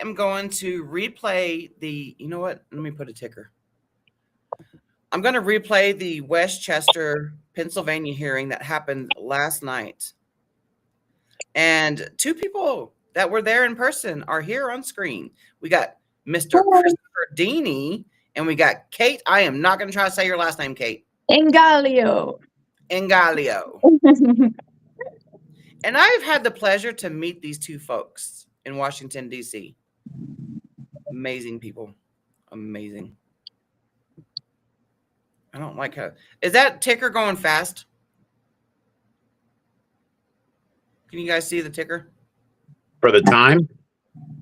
am going to replay the, you know what? Let me put a ticker. I'm going to replay the Westchester, Pennsylvania hearing that happened last night. And two people that were there in person are here on screen. We got Mr. Christopher Deeney and we got Kate. I am not going to try to say your last name, Kate. Ingalio. And I've had the pleasure to meet these two folks in Washington, D.C. Amazing people. Amazing. I don't like how. Is that ticker going fast? Can you guys see the ticker? For the time?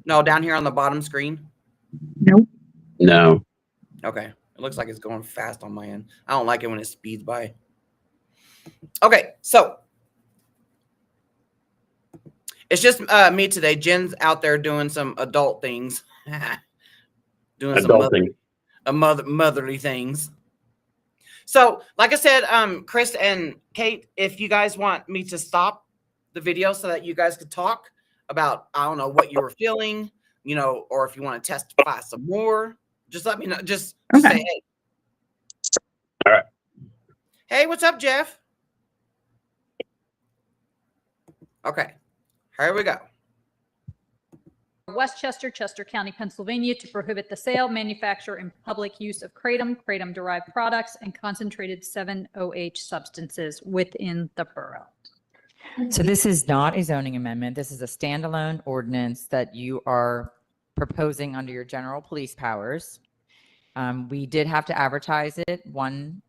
No, down here on the bottom screen. Nope. No. Okay. It looks like it's going fast on my end. I don't like it when it speeds by. Okay, so it's just me today. Jen's out there doing some adult things. Doing some motherly things. So, like I said, Chris and Kate, if you guys want me to stop the video so that you guys could talk about, I don't know, what you were feeling, you know, or if you want to testify some more, just let me know. Just say, hey. All right. Hey, what's up, Jeff? Okay, here we go. Westchester, Chester County, Pennsylvania, to prohibit the sale, manufacture, and public use of kratom, kratom-derived products, and concentrated 7-OH substances within the borough. So this is not a zoning amendment. This is a standalone ordinance that you are proposing under your general police powers. We did have to advertise it one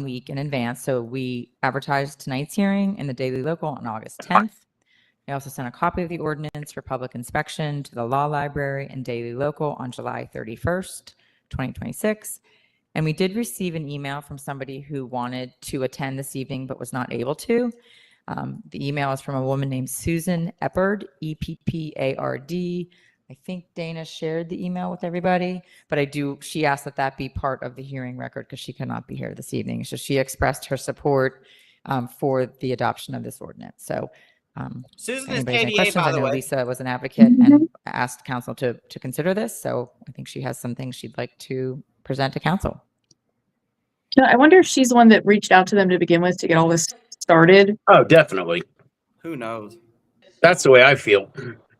week in advance. So we advertised tonight's hearing in the Daily Local on August 10th. I also sent a copy of the ordinance for public inspection to the Law Library and Daily Local on July 31st, 2026. And we did receive an email from somebody who wanted to attend this evening but was not able to. The email is from a woman named Susan Eppard, Eppard. I think Dana shared the email with everybody, but she asked that be part of the hearing record because she cannot be here this evening. So she expressed her support for the adoption of this ordinance. So Susan is KDA, questions? by I the know way. Lisa was an advocate and asked council to consider this. So I think she has some things she'd like to present to council. I wonder if she's the one that reached out to them to begin with to get all this started. Oh, definitely. Who knows? That's the way I feel.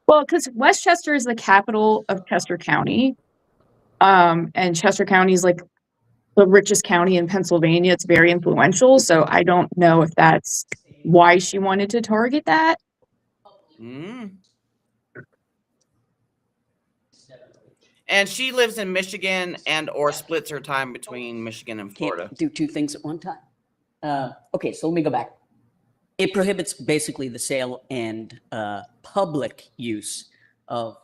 Well, because Westchester is the capital of Chester County. And Chester County is like the richest county in Pennsylvania. It's very influential. So I don't know if that's why she wanted to target that. And she lives in Michigan or splits her time between Michigan and Florida. Can't do two things at one time. Okay, so let me go back. It prohibits basically the sale and public use of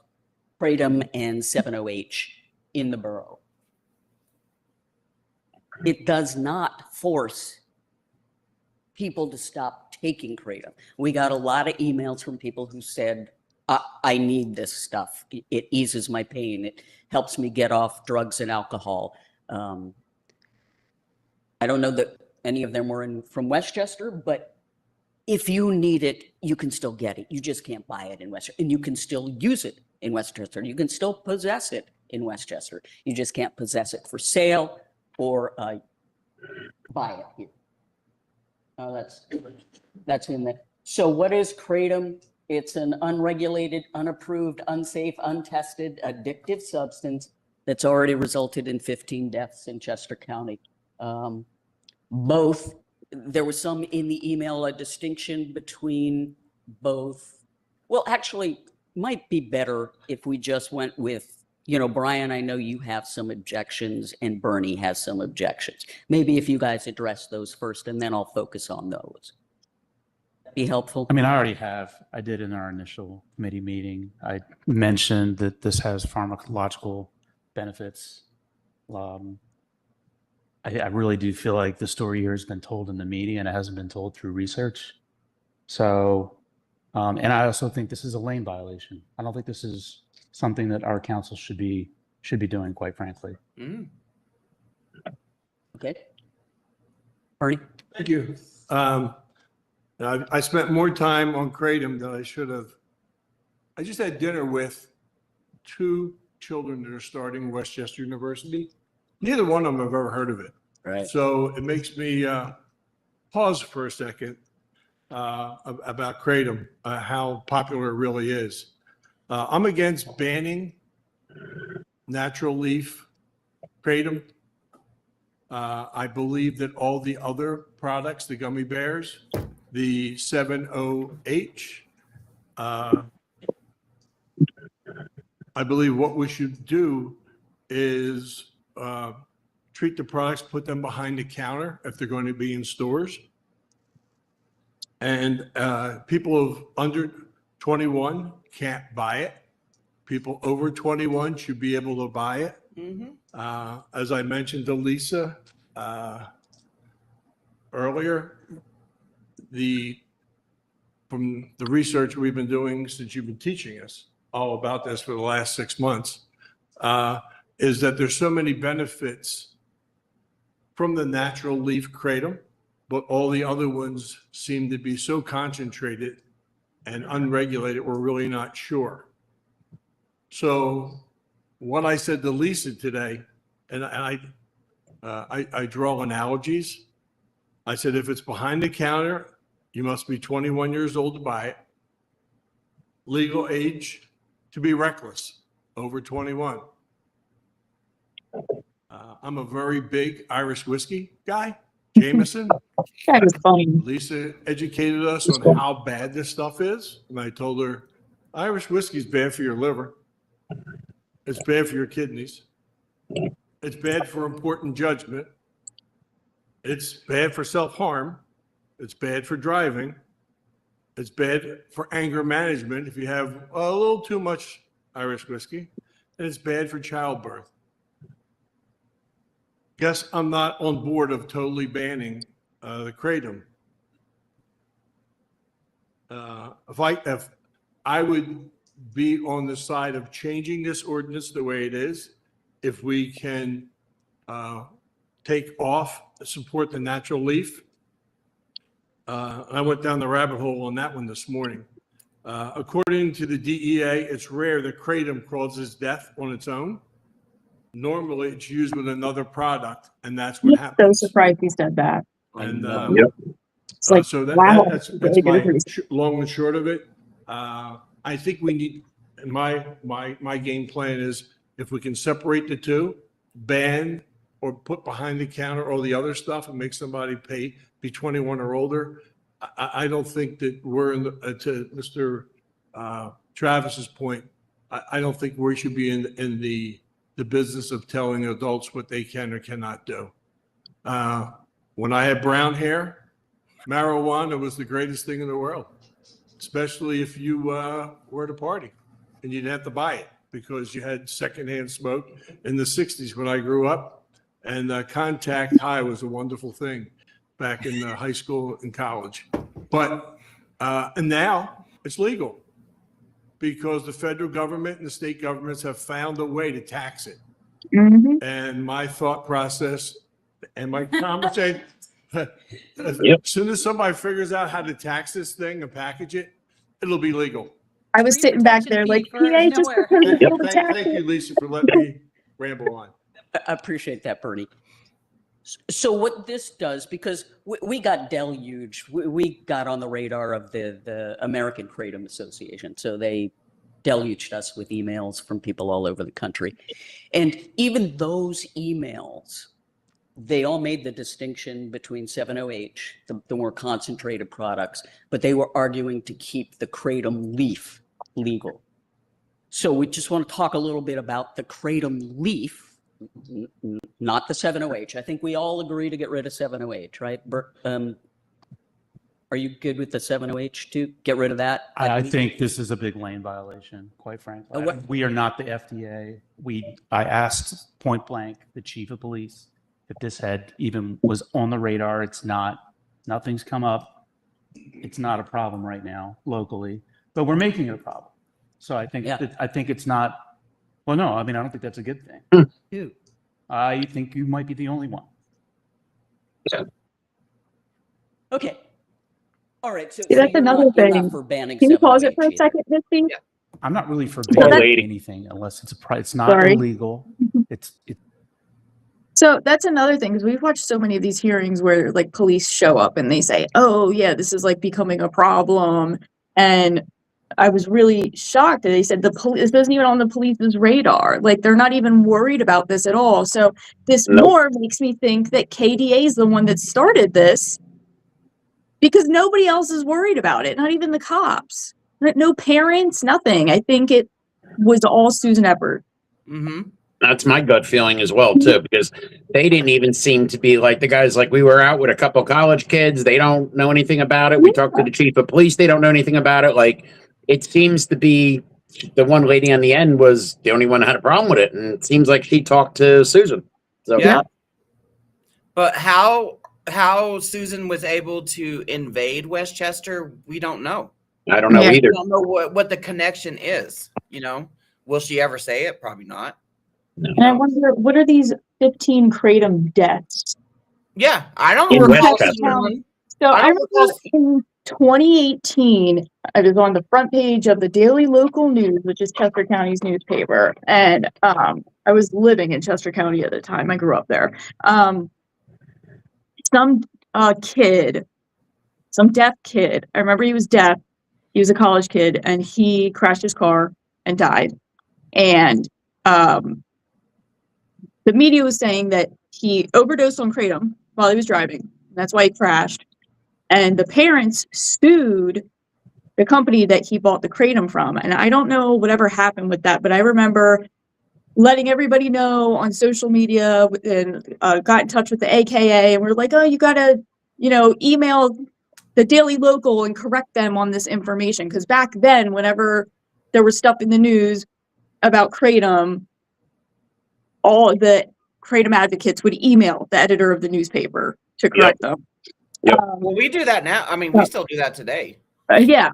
kratom and 7-OH in the borough. It does not force people to stop taking kratom. We got a lot of emails from people who said, I need this stuff. It eases my pain. It helps me get off drugs and alcohol. I don't know that any of them were from Westchester, but if you need it, you can still get it. You just can't buy it in Westchester. And you can still use it in Westchester. You can still possess it in Westchester. You just can't possess it for sale or buy it here. That's in there. So what is kratom? It's an unregulated, unapproved, unsafe, untested, addictive substance that's already resulted in 15 deaths in Chester County. There was some in the email, a distinction between both. Well, actually, might be better if we just went with, Brian, I know you have some objections and Bernie has some objections. Maybe if you guys address those first and then I'll focus on those. Be helpful? I mean, I did in our initial committee meeting. I mentioned that this has pharmacological benefits. I really do feel like the story here has been told in the media and it hasn't been told through research. So, and I also think this is a lane violation. I don't think this is something that our council should be doing, quite frankly. Okay. Bernie? Thank you. I spent more time on kratom than I should have. I just had dinner with two children that are starting Westchester University. Neither one of them have ever heard of it. Right. So it makes me pause for a second about kratom, how popular it really is. I'm against banning natural leaf kratom. I believe that all the other products, the gummy bears, the 7-OH, I believe what we should do is treat the products, put them behind the counter if they're going to be in stores. And people of under 21 can't buy it. People over 21 should be able to buy it. As I mentioned to Lisa earlier, from the research we've been doing since you've been teaching us all about this for the last 6 months, is that there's so many benefits from the natural leaf kratom, but all the other ones seem to be so concentrated and unregulated, we're really not sure. So what I said to Lisa today, and I draw analogies. I said, if it's behind the counter, you must be 21 years old to buy it. Legal age to be reckless, over 21. I'm a very big Irish whiskey guy, Jameson. That was funny. Lisa educated us on how bad this stuff is. And I told her, Irish whiskey is bad for your liver. It's bad for your kidneys. It's bad for important judgment. It's bad for self-harm. It's bad for driving. It's bad for anger management if you have a little too much Irish whiskey. And it's bad for childbirth. Guess I'm not on board of totally banning the kratom. If I would be on the side of changing this ordinance the way it is, if we can take off, support the natural leaf. I went down the rabbit hole on that one this morning. According to the DEA, it's rare that kratom causes death on its own. Normally, it's used with another product, and that's what I'm so happens. surprised he said that. And It's like, so wow. that's really my good. long and short of it. I think we need, and my game plan is, if we can separate the two, ban or put behind the counter all the other stuff and make somebody be 21 or older. I don't think that we're to Mr. Travis's point. I don't think we should be in the business of telling adults what they can or cannot do. When I had brown hair, marijuana was the greatest thing in the world, especially if you were at a party and you didn't have to buy it because you had secondhand smoke in the 60s when I grew up. And contact high was a wonderful thing back in high school and college. But and now it's legal because the federal government and the state governments have found a way to tax it. Mhm. And my thought process and my conversation, as soon as somebody figures out how to tax this thing and package it, it'll be legal. I was Free sitting back protection there like, fee for PA just nowhere. because it's able to Thank tax you, it. Lisa, for letting me ramble on. I appreciate that, Bernie. So what this does, because we got deluged, we got on the radar of the American Kratom Association. So they deluged us with emails from people all over the country. And even those emails, they all made the distinction between 7-OH, the more concentrated products, but they were arguing to keep the kratom leaf legal. So we just want to talk a little bit about the kratom leaf, not the 7-OH. I think we all agree to get rid of 7-OH, right? Are you good with the 7-OH to get rid of that? I think this is a big lane violation, quite frankly. We are not the FDA. I asked point blank the chief of police if this had even was on the radar. It's not. Nothing's come up. It's not a problem right now locally, but we're making it a problem. So I think I think it's not. Well, no, I mean I don't think that's a good thing. Dude. I think you might be the only one. Okay. All right. So See, that's you're another not thing. for banning Can you pause it 7-OH for a either. second, Misty? Yeah. I'm not really for Well, banning lady. anything unless it's not Sorry. illegal. So that's another thing, because we've watched so many of these hearings where like police show up and they say, oh yeah, this is like becoming a problem. And I was really shocked that they said the police, this isn't even on the police's radar. Like they're not even worried about this at all. So this Nope. more makes me think that KDA is the one that started this, because nobody else is worried about it. Not even the cops, no parents, nothing. I think it was all Susan Eppert. Mm-hmm. That's my gut feeling as well, too, because they didn't even seem to be like the guys. Like we were out with a couple college kids. They don't know anything about it. We talked to the chief of police. They don't know anything about it. Like it seems to be the one lady on the end was the only one that had a problem with it. And it seems like she talked to Susan. So Yeah. But how Susan was able to invade Westchester, we don't know. I don't know Yeah. We either. don't know what the connection is. You know, will she ever say it? Probably not. No. And I wonder, what are these 15 kratom deaths? Yeah, I don't In recall Westchester. seeing one. So I I don't recall remember in 2018, I was on the front page of the Daily Local News, which is Chester County's newspaper, and I was living in Chester County at the time. I grew up there. Some kid, some deaf kid. I remember he was deaf. He was a college kid, and he crashed his car and died. And the media was saying that he overdosed on kratom while he was driving. That's why he crashed. And the parents sued the company that he bought the kratom from. And I don't know whatever happened with that, but I remember letting everybody know on social media and got in touch with the AKA, and we're like, oh, you gotta, email the Daily Local and correct them on this information. Because back then, whenever there was stuff in the news about kratom, all the kratom advocates would email the editor of the newspaper to correct them. Yep. Well, we do that now. I mean, we still do that today. Yeah,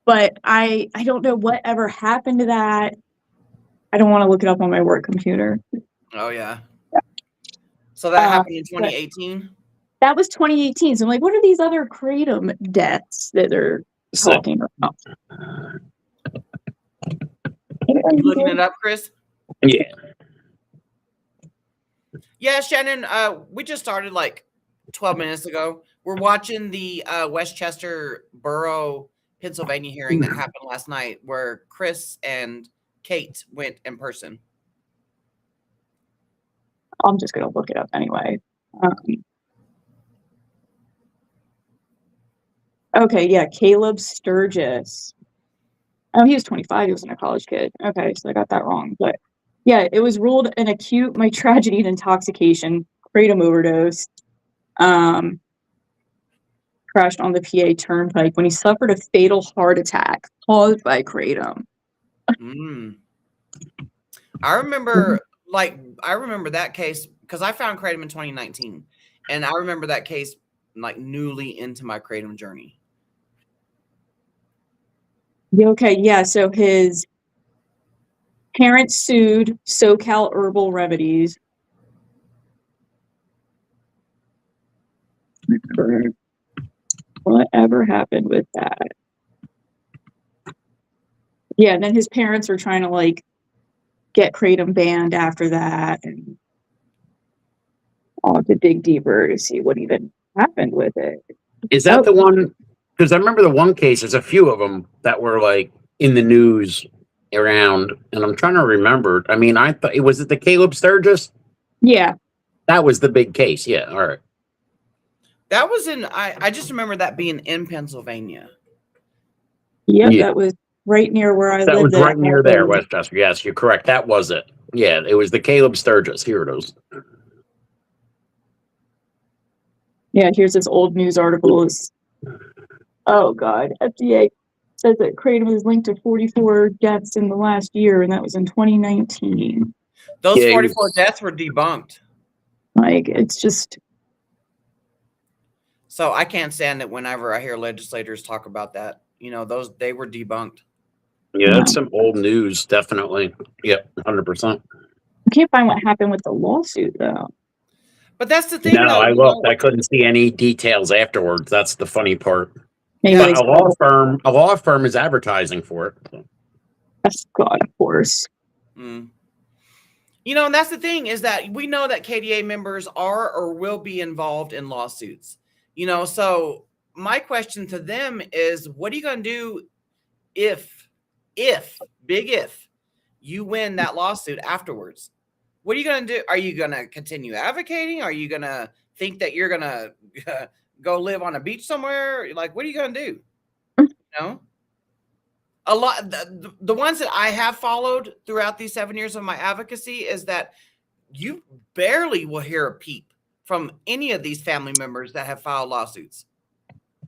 but I don't know what ever happened to that. I don't want to look it up on my work computer. Oh yeah. So that happened in 2018. That was 2018. So I'm like, what are these other kratom deaths that they're talking about? You looking it up, Chris? Yeah. Yeah, Shannon. We just started like 12 minutes ago. We're watching the Westchester Borough, Pennsylvania hearing that happened last night, where Chris and Kate went in person. I'm just gonna look it up anyway. Okay, yeah, Caleb Sturgis. Oh, he was 25. He wasn't a college kid. Okay, so I got that wrong. But yeah, it was ruled an acute tragedy and intoxication, kratom overdose. Crashed on the PA Turnpike when he suffered a fatal heart attack caused by kratom. I remember that case because I found kratom in 2019, and I remember that case like newly into my kratom journey. Okay, yeah. So his parents sued SoCal Herbal Remedies. Whatever happened with that? Yeah, and then his parents were trying to get kratom banned after that, and I'll have to dig deeper to see what even happened with it. Is that the one? Because I remember the one case, there's a few of them that were in the news around, and I'm trying to remember. I mean, I thought was it the Caleb Sturgis? Yeah. That was the big case. Yeah. All right. That was I just remember that being in Pennsylvania. Yep, yeah. That was right near where I lived. That was right near there, Westchester. Yes, you're correct. That was it. Yeah, it was the Caleb Sturgis. Here it is. Yeah, here's this old news article. Oh, God. FDA says that kratom is linked to 44 deaths in the last year, and that was in 2019. Those 44 deaths were debunked. It's just... So I can't stand it whenever I hear legislators talk about that. They were debunked. Yeah, that's some old news, definitely. Yep, 100%. I can't find what happened with the lawsuit, though. But that's the thing. No, I looked. I couldn't see any details afterwards. That's the funny part. Maybe a law firm is advertising for it. Yes, God, of course. Mm. You know, and that's the thing is that we know that KDA members are or will be involved in lawsuits. You know, so my question to them is, what are you going to do if, big if, you win that lawsuit afterwards? What are you going to do? Are you going to continue advocating? Are you going to think that you're going to go live on a beach somewhere? Like, what are you going to do? You know? A lot, the ones that I have followed throughout these 7 years of my advocacy is that you barely will hear a peep from any of these family members that have filed lawsuits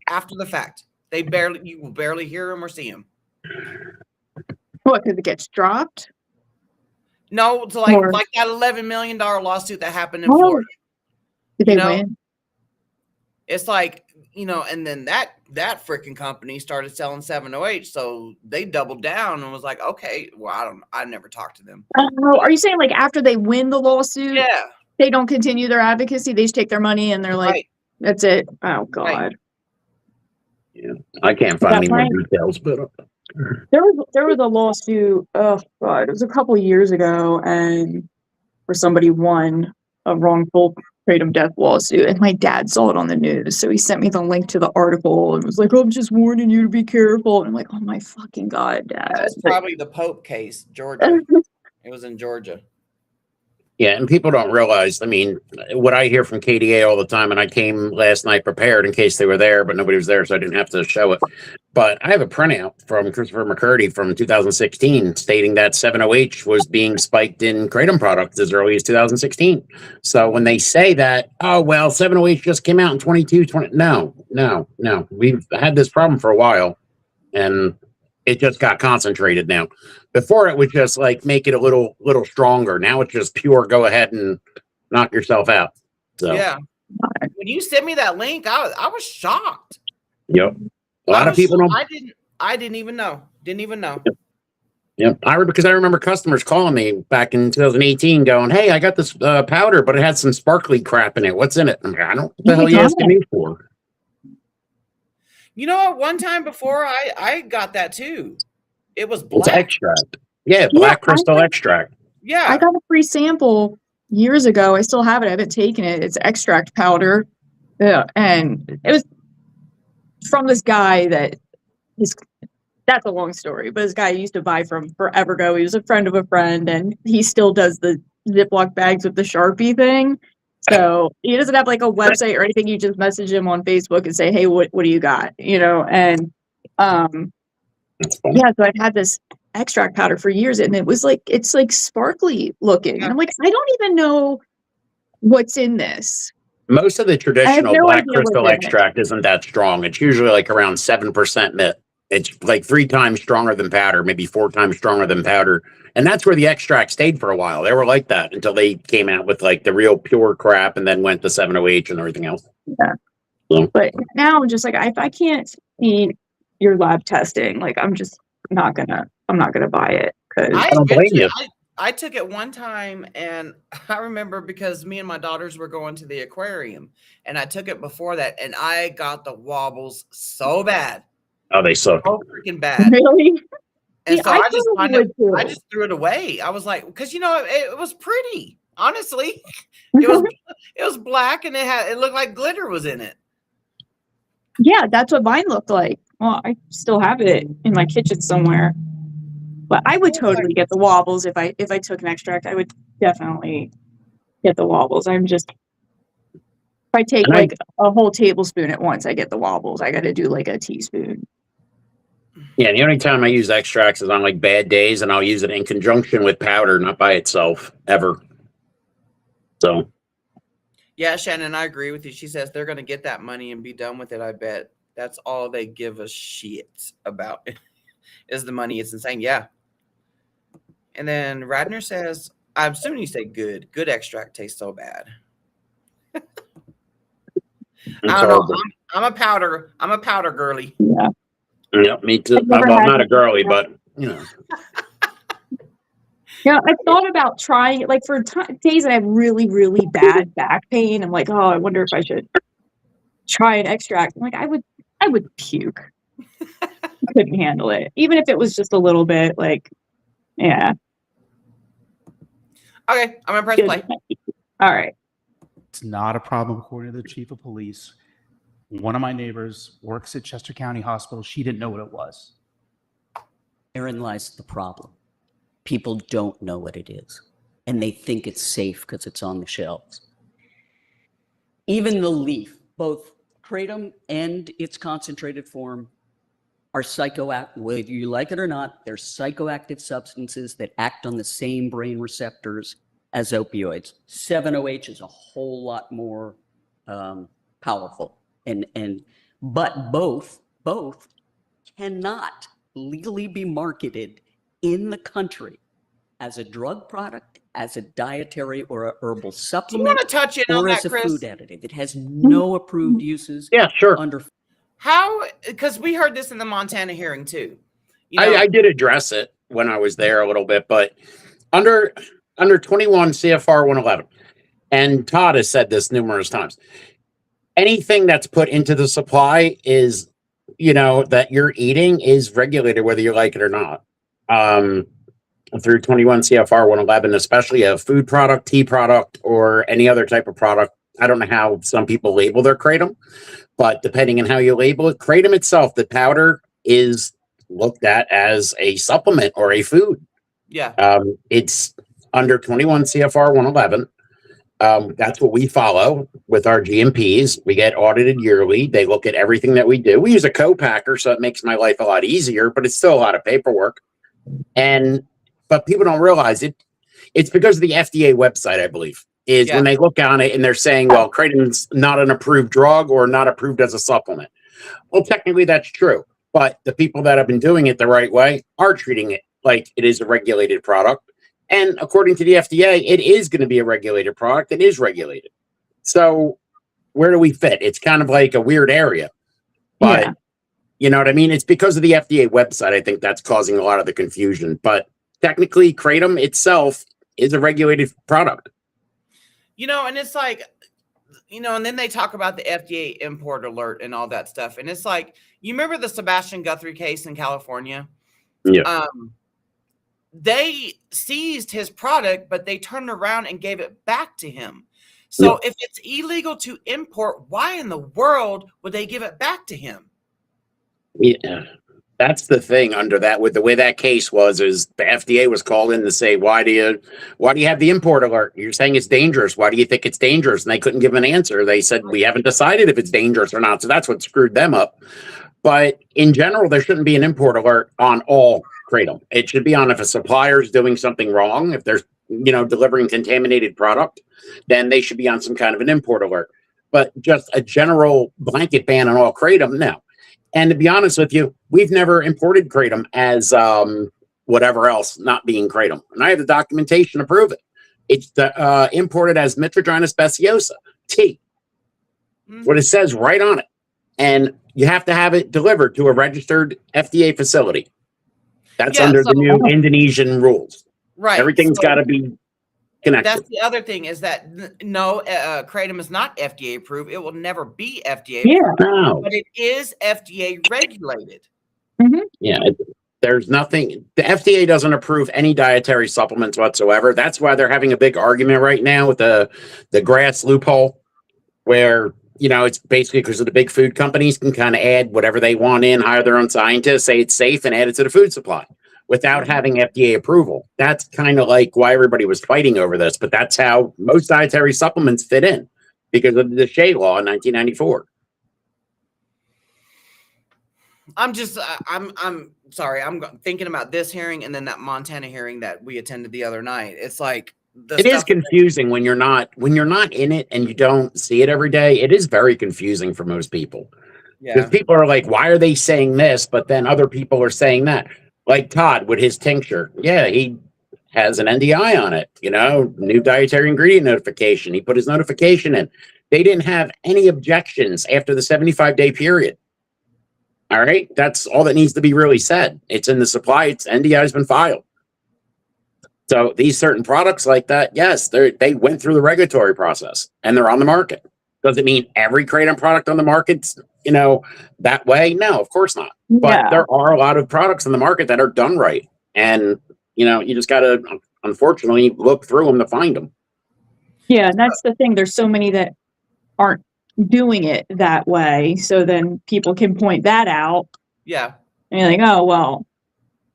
after the fact. You will barely hear them or see them. What, because it gets dropped? No, it's like that $11 million lawsuit that happened in Florida. Did they win? It's like, you know, and then that freaking company started selling 708, so they doubled down and was like, okay, well, I never talked to them. Oh, are you saying like after they win the lawsuit, yeah, they don't continue their advocacy? They just take their money and they're like, right. That's it. Oh God. Right. Yeah, I can't find any more details, but there was a lawsuit. Oh God, it was a couple of years ago, and where somebody won a wrongful kratom death lawsuit, and my dad saw it on the news, so he sent me the link to the article and was like, I'm just warning you to be careful. And I'm like, oh my fucking God, Dad. That's probably the Pope case, Georgia. It was in Georgia. Yeah, and people don't realize, I mean, what I hear from KDA all the time, and I came last night prepared in case they were there, but nobody was there, so I didn't have to show it. But I have a printout from Christopher McCurdy from 2016 stating that 7OH was being spiked in kratom products as early as 2016. So when they say that, oh, well, 7OH just came out in 20. No. We've had this problem for a while, and it just got concentrated now. Before it was just like make it a little stronger. Now it's just pure go ahead and knock yourself out. So yeah. When you sent me that link, I was shocked. Yep. A lot of people don't. I didn't even know. Didn't even know. Yep. Because I remember customers calling me back in 2018 going, hey, I got this powder, but it had some sparkly crap in it. What's in it? I'm like, I don't know what the hell are you asking me for? You know what? One time before I got that too. It was black. It's extract. Yeah, black crystal extract. Yeah. I got a free sample years ago. I still have it. I haven't taken it. It's extract powder. Yeah. And it was from this guy that's a long story, but this guy I used to buy from forever ago. He was a friend of a friend, and he still does the Ziploc bags with the Sharpie thing. So he doesn't have like a website or anything. You just message him on Facebook and say, hey, what do you got? You know, and yeah, so I've had this extract powder for years, and it's like sparkly looking. And I'm like, I don't even know what's in this. Most of the traditional black crystal extract isn't that strong. It's usually like around 7% nit. It's like 3 times stronger than powder, maybe 4 times stronger than powder. And that's where the extract stayed for a while. They were like that until they came out with like the real pure crap and then went to 7OH and everything else. Yeah. So. But now I'm just like, if I can't see your lab testing, like I'm not gonna buy it. I don't blame you. I took it one time, and I remember because me and my daughters were going to the aquarium, and I took it before that, and I got the wobbles so bad. Oh, they suck. So freaking bad. Really? And so I just threw it away. I was like, because it was pretty. Honestly, it was black, and it looked like glitter was in it. Yeah, that's what mine looked like. Well, I still have it in my kitchen somewhere. But I would totally get the wobbles if I took an extract. I would definitely get the wobbles. If I take like a whole tablespoon at once, I get the wobbles. I got to do like a teaspoon. Yeah, the only time I use extracts is on like bad days, and I'll use it in conjunction with powder, not by itself ever. So. Yeah, Shannon, I agree with you. She says they're going to get that money and be done with it. I bet that's all they give a shit about is the money. It's insane. Yeah. And then Radner says, I'm assuming you say good. Good extract tastes so bad. I don't know. I'm a powder girly. Yeah. Yeah, me too. I'm not a girly, but Yeah, I thought about trying it. Like for days that I have really, really bad back pain, I'm like, oh, I wonder if I should try an extract. I'm like, I would puke. I couldn't handle it, even if it was just a little bit. Like Yeah. Okay, I'm gonna press play. All right. It's not a problem according to the chief of police. One of my neighbors works at Chester County Hospital. She didn't know what it was. Therein lies the problem. People don't know what it is, and they think it's safe because it's on the shelves. Even the leaf, both kratom and its concentrated form, are psychoactive. Whether you like it or not, they're psychoactive substances that act on the same brain receptors as opioids. 7-OH is a whole lot more powerful, but both cannot legally be marketed in the country as a drug product, as a dietary or a herbal Do you supplement, want to touch in on or that, as a Chris? food additive. It has no approved uses. Yeah, sure. Under How? Because we heard this in the Montana hearing too. You know, I did address it when I was there a little bit, but under 21 CFR 111, and Todd has said this numerous times, anything that's put into the supply is, that you're eating is regulated whether you like it or not. Through 21 CFR 111, especially a food product, tea product, or any other type of product. I don't know how some people label their kratom, but depending on how you label it, kratom itself, the powder, is looked at as a supplement or a food. yeah. It's under 21 CFR 111. That's what we follow with our GMPs. We get audited yearly. They look at everything that we do. We use a co-packer, so it makes my life a lot easier, but it's still a lot of paperwork. But people don't realize it. It's because of the FDA website, I believe, is when they look on it and they're saying, well, kratom's not an approved drug or not approved as a supplement. Well, technically that's true, but the people that have been doing it the right way are treating it like it is a regulated product. And according to the FDA, it is going to be a regulated product. It is regulated. So where do we fit? It's kind of like a weird area, but you know what I mean? It's because of the FDA website. I think that's causing a lot of the confusion, but technically kratom itself is a regulated product. And it's like, and then they talk about the FDA import alert and all that stuff. And it's like, you remember the Sebastian Guthrie case in California? Yeah. They seized his product, but they turned around and gave it back to him. So if it's illegal to import, why in the world would they give it back to him? Yeah. That's the thing under that, with the way that case was, is the FDA was called in to say, why do you have the import alert? You're saying it's dangerous. Why do you think it's dangerous? And they couldn't give an answer. They said, we haven't decided if it's dangerous or not. So that's what screwed them up. But in general, there shouldn't be an import alert on all kratom. It should be on if a supplier is doing something wrong. If there's, delivering contaminated product, then they should be on some kind of an import alert. But just a general blanket ban on all kratom, no. And to be honest with you, we've never imported kratom as whatever else not being kratom. And I have the documentation to prove it. It's imported as Mitragyna speciosa, tea. What it says right on it. And you have to have it delivered to a registered FDA facility. That's under the new Indonesian rules. Right. Everything's got to be connected. That's the other thing, is that no, kratom is not FDA approved. It will never be FDA approved, No. but it is FDA regulated. Yeah, there's nothing. The FDA doesn't approve any dietary supplements whatsoever. That's why they're having a big argument right now with the grass loophole, where it's basically because of the big food companies can kind of add whatever they want in, hire their own scientists, say it's safe, and add it to the food supply without having FDA approval. That's kind of like why everybody was fighting over this, but that's how most dietary supplements fit in, because of the Shea Law in 1994. I'm sorry. I'm thinking about this hearing and then that Montana hearing that we attended the other night. It's like, it is confusing when you're not in it and you don't see it every day. It is very confusing for most people. Because people are like, why are they saying this? But then other people are saying that. Like Todd with his tincture. Yeah, he has an NDI on it, new dietary ingredient notification. He put his notification in. They didn't have any objections after the 75-day period. All right. That's all that needs to be really said. It's in the supply. Its NDI has been filed. So these certain products like that, yes, they went through the regulatory process and they're on the market. Does it mean every kratom product on the market's, that way? No, of course not. But there are a lot of products on the market that are done right. And You know, you just got to, unfortunately, look through them to find them. Yeah, and that's the thing. There's so many that aren't doing it that way. So then people can point that out. Yeah. And you're like, oh, well,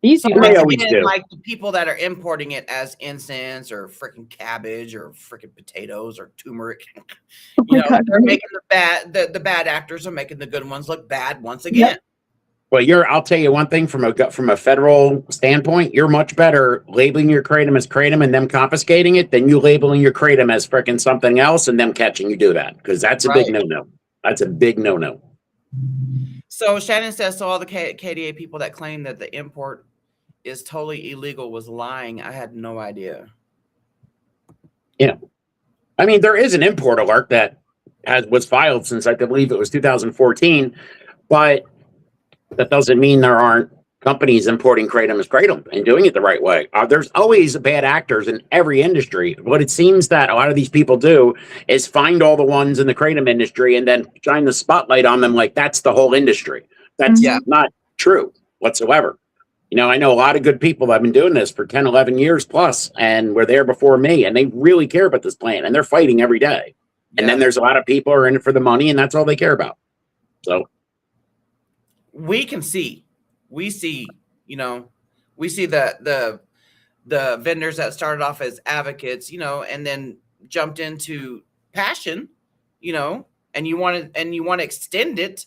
these people. They Once always again, do. like the people that are importing it as incense or freaking cabbage or freaking potatoes or turmeric, Oh my God, they're right? making the bad actors are making the good ones look bad once again. Well, I'll tell you one thing from a federal standpoint, you're much better labeling your kratom as kratom and them confiscating it than you labeling your kratom as freaking something else and them catching you do that, because that's a big no-no. That's a big no-no. So Shannon says, so all the KDA people that claim that the import is totally illegal was lying. I had no idea. Yeah. I mean, there is an import alert that was filed since I believe it was 2014, but that doesn't mean there aren't companies importing kratom as kratom and doing it the right way. There's always bad actors in every industry. What it seems that a lot of these people do is find all the ones in the kratom industry and then shine the spotlight on them like that's the whole industry. That's not true whatsoever. You know, I know a lot of good people that have been doing this for 10, 11 years plus, and were there before me, and they really care about this plant, and they're fighting every day. And then there's a lot of people who are in it for the money, and that's all they care about. So we can see, we see the vendors that started off as advocates, and then jumped into passion, and you want to extend it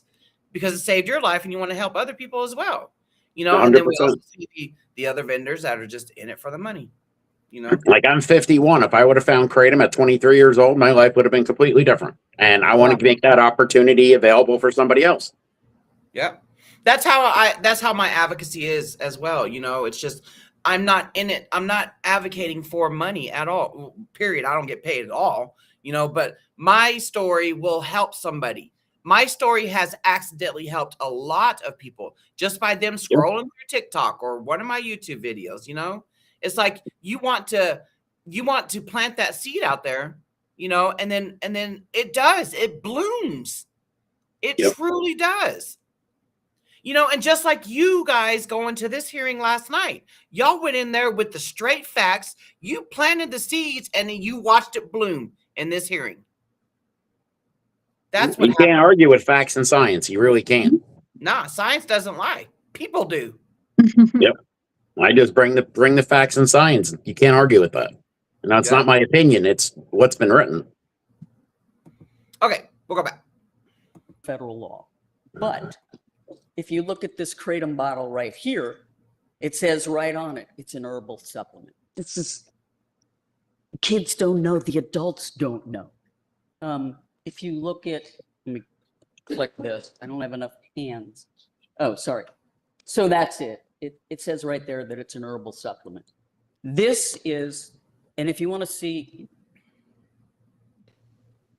because it saved your life and you want to help other people as well, and then we also see the other vendors that are just in it for the money, Like I'm 51. If I would have found kratom at 23 years old, my life would have been completely different. And I want to make that opportunity available for somebody else. Yeah. That's how my advocacy is as well. It's just, I'm not in it. I'm not advocating for money at all. Period. I don't get paid at all, but my story will help somebody. My story has accidentally helped a lot of people just by them scrolling through TikTok or one of my YouTube videos. It's like you want to plant that seed out there, and then it blooms. It truly does. And just like you guys going to this hearing last night, y'all went in there with the straight facts. You planted the seeds and then you watched it bloom in this hearing. That's what you can't argue with facts and science. You really can't. Nah, science doesn't lie. People do. Yep. I just bring the facts and science. You can't argue with that. And that's not my opinion. It's what's been written. Okay, we'll go back. Federal law. But if you look at this kratom bottle right here, it says right on it, it's an herbal supplement. This is, kids don't know, the adults don't know. If you look at, let me click this. I don't have enough hands. Oh, sorry. So that's it. It says right there that it's an herbal supplement. This is, and if you want to see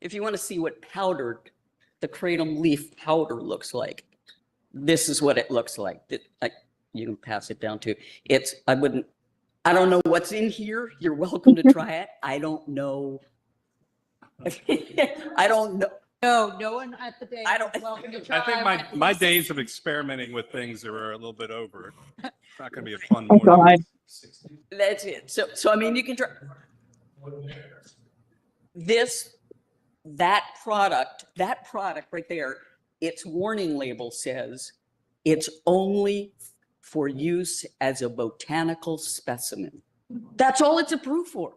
what powdered, the kratom leaf powder looks like, this is what it looks like. You can pass it down too. I don't know what's in here. You're welcome to try it. I don't know. I don't know. No one at the day. I don't- is welcome to try. I think my days of experimenting with things are a little bit over. It's not going to be a fun Oh, morning. God. That's it. So I mean, you can try that product right there. Its warning label says it's only for use as a botanical specimen. That's all it's approved for.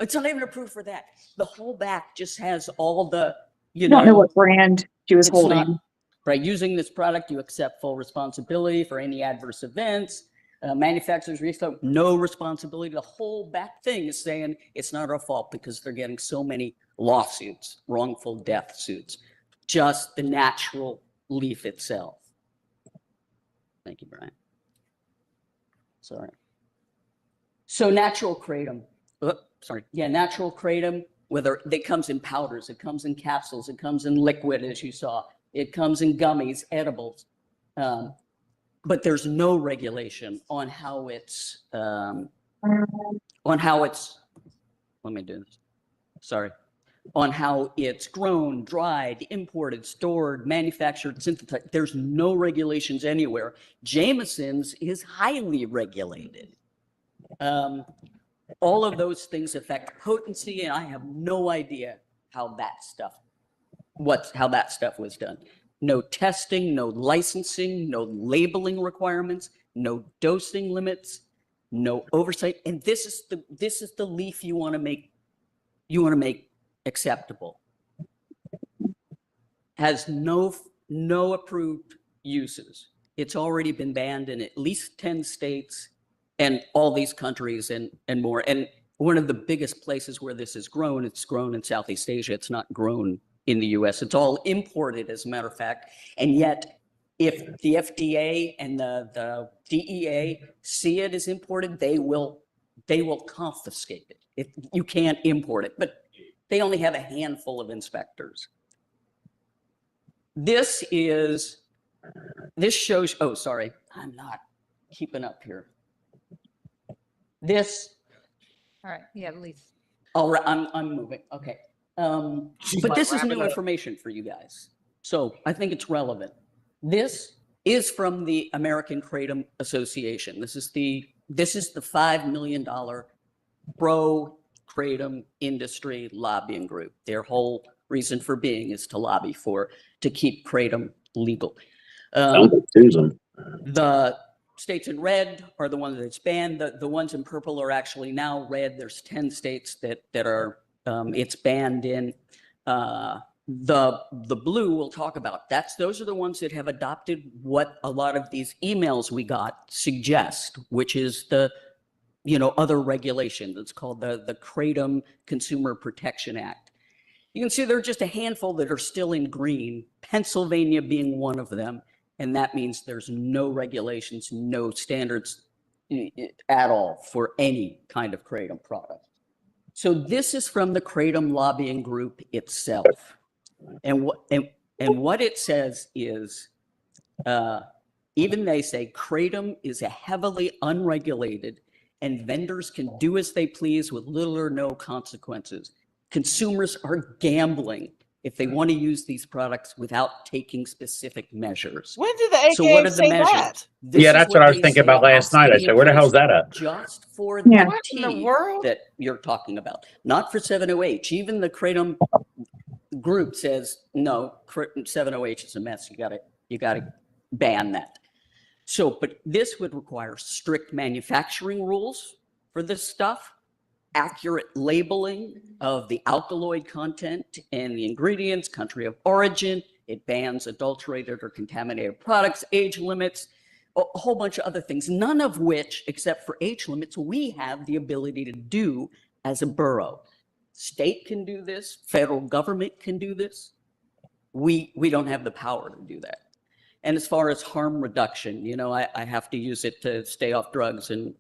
It's not even approved for that. The whole back just has all the, I don't know what brand she was it's holding. not- Right, using this product, you accept full responsibility for any adverse events. Manufacturers refill, no responsibility. The whole back thing is saying it's not our fault because they're getting so many lawsuits, wrongful death suits. Just the natural leaf itself. Thank you, Brian. Sorry. So natural kratom. Natural kratom. Whether it comes in powders, it comes in capsules, it comes in liquid, as you saw. It comes in gummies, edibles, but there's no regulation on how it's. Let me do this. Sorry. On how it's grown, dried, imported, stored, manufactured, synthesized. There's no regulations anywhere. Jameson's is highly regulated. All of those things affect potency, and I have no idea how that stuff was done. No testing, no licensing, no labeling requirements, no dosing limits, no oversight. And this is the leaf you want to make acceptable. Has no approved uses. It's already been banned in at least 10 states and all these countries and more. And one of the biggest places where this is grown, it's grown in Southeast Asia. It's not grown in the US. It's all imported, as a matter of fact. And yet, if the FDA and the DEA see it as imported, they will confiscate it. If you can't import it, but they only have a handful of inspectors. This shows, oh, sorry, I'm not keeping up here. All right, yeah, Lisa. All right, I'm moving, okay. But this is new information for you guys, so I think it's relevant. This is from the American Kratom Association. This is the $5 million pro-kratom industry lobbying group. Their whole reason for being is to lobby to keep kratom legal. The states in red are the ones that's banned. The ones in purple are actually now red. There's 10 states that are it's banned in. The blue we'll talk about. Those are the ones that have adopted what a lot of these emails we got suggest, which is the other regulation that's called the Kratom Consumer Protection Act. You can see there are just a handful that are still in green, Pennsylvania being one of them. And that means there's no regulations, no standards at all for any kind of kratom product. So this is from the Kratom Lobbying Group itself. And what it says is, even they say kratom is a heavily unregulated and vendors can do as they please with little or no consequences. Consumers are gambling if they want to use these products without taking specific measures. When did the AKA So what are the say measures? that? Yeah, that's what I was thinking about last night. I said, where the hell's that at? Just for Yeah. the What in the tea world? that you're talking about, not for 7-OH. Even the Kratom group says, no, 7-OH is a mess. You gotta ban that. So, but this would require strict manufacturing rules for this stuff, accurate labeling of the alkaloid content and the ingredients, country of origin. It bans adulterated or contaminated products, age limits, a whole bunch of other things, none of which, except for age limits, we have the ability to do as a borough. State can do this, federal government can do this. We don't have the power to do that. And as far as harm reduction, I have to use it to stay off drugs and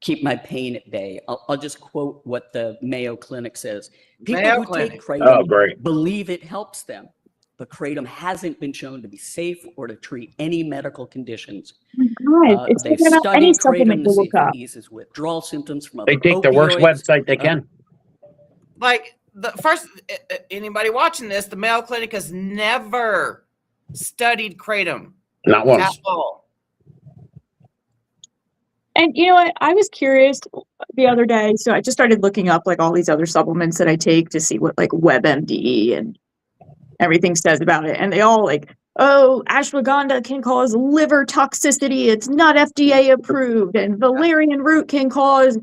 keep my pain at bay. I'll just quote what the Mayo Clinic says. People Mayo who Clinic. take kratom Oh, great. believe it helps them, but kratom hasn't been shown to be safe or to treat any medical conditions. God, it's They've taken out any studied kratom supplement to to see look if it up. eases withdrawal symptoms from other They take the worst opioids. website they can. Like the first, anybody watching this, the Mayo Clinic has never studied kratom Not at once. all. And you know what? I was curious the other day, so I just started looking up like all these other supplements that I take to see what like WebMD and everything says about it. And they all like, oh, ashwagandha can cause liver toxicity. It's not FDA approved. And valerian root can cause,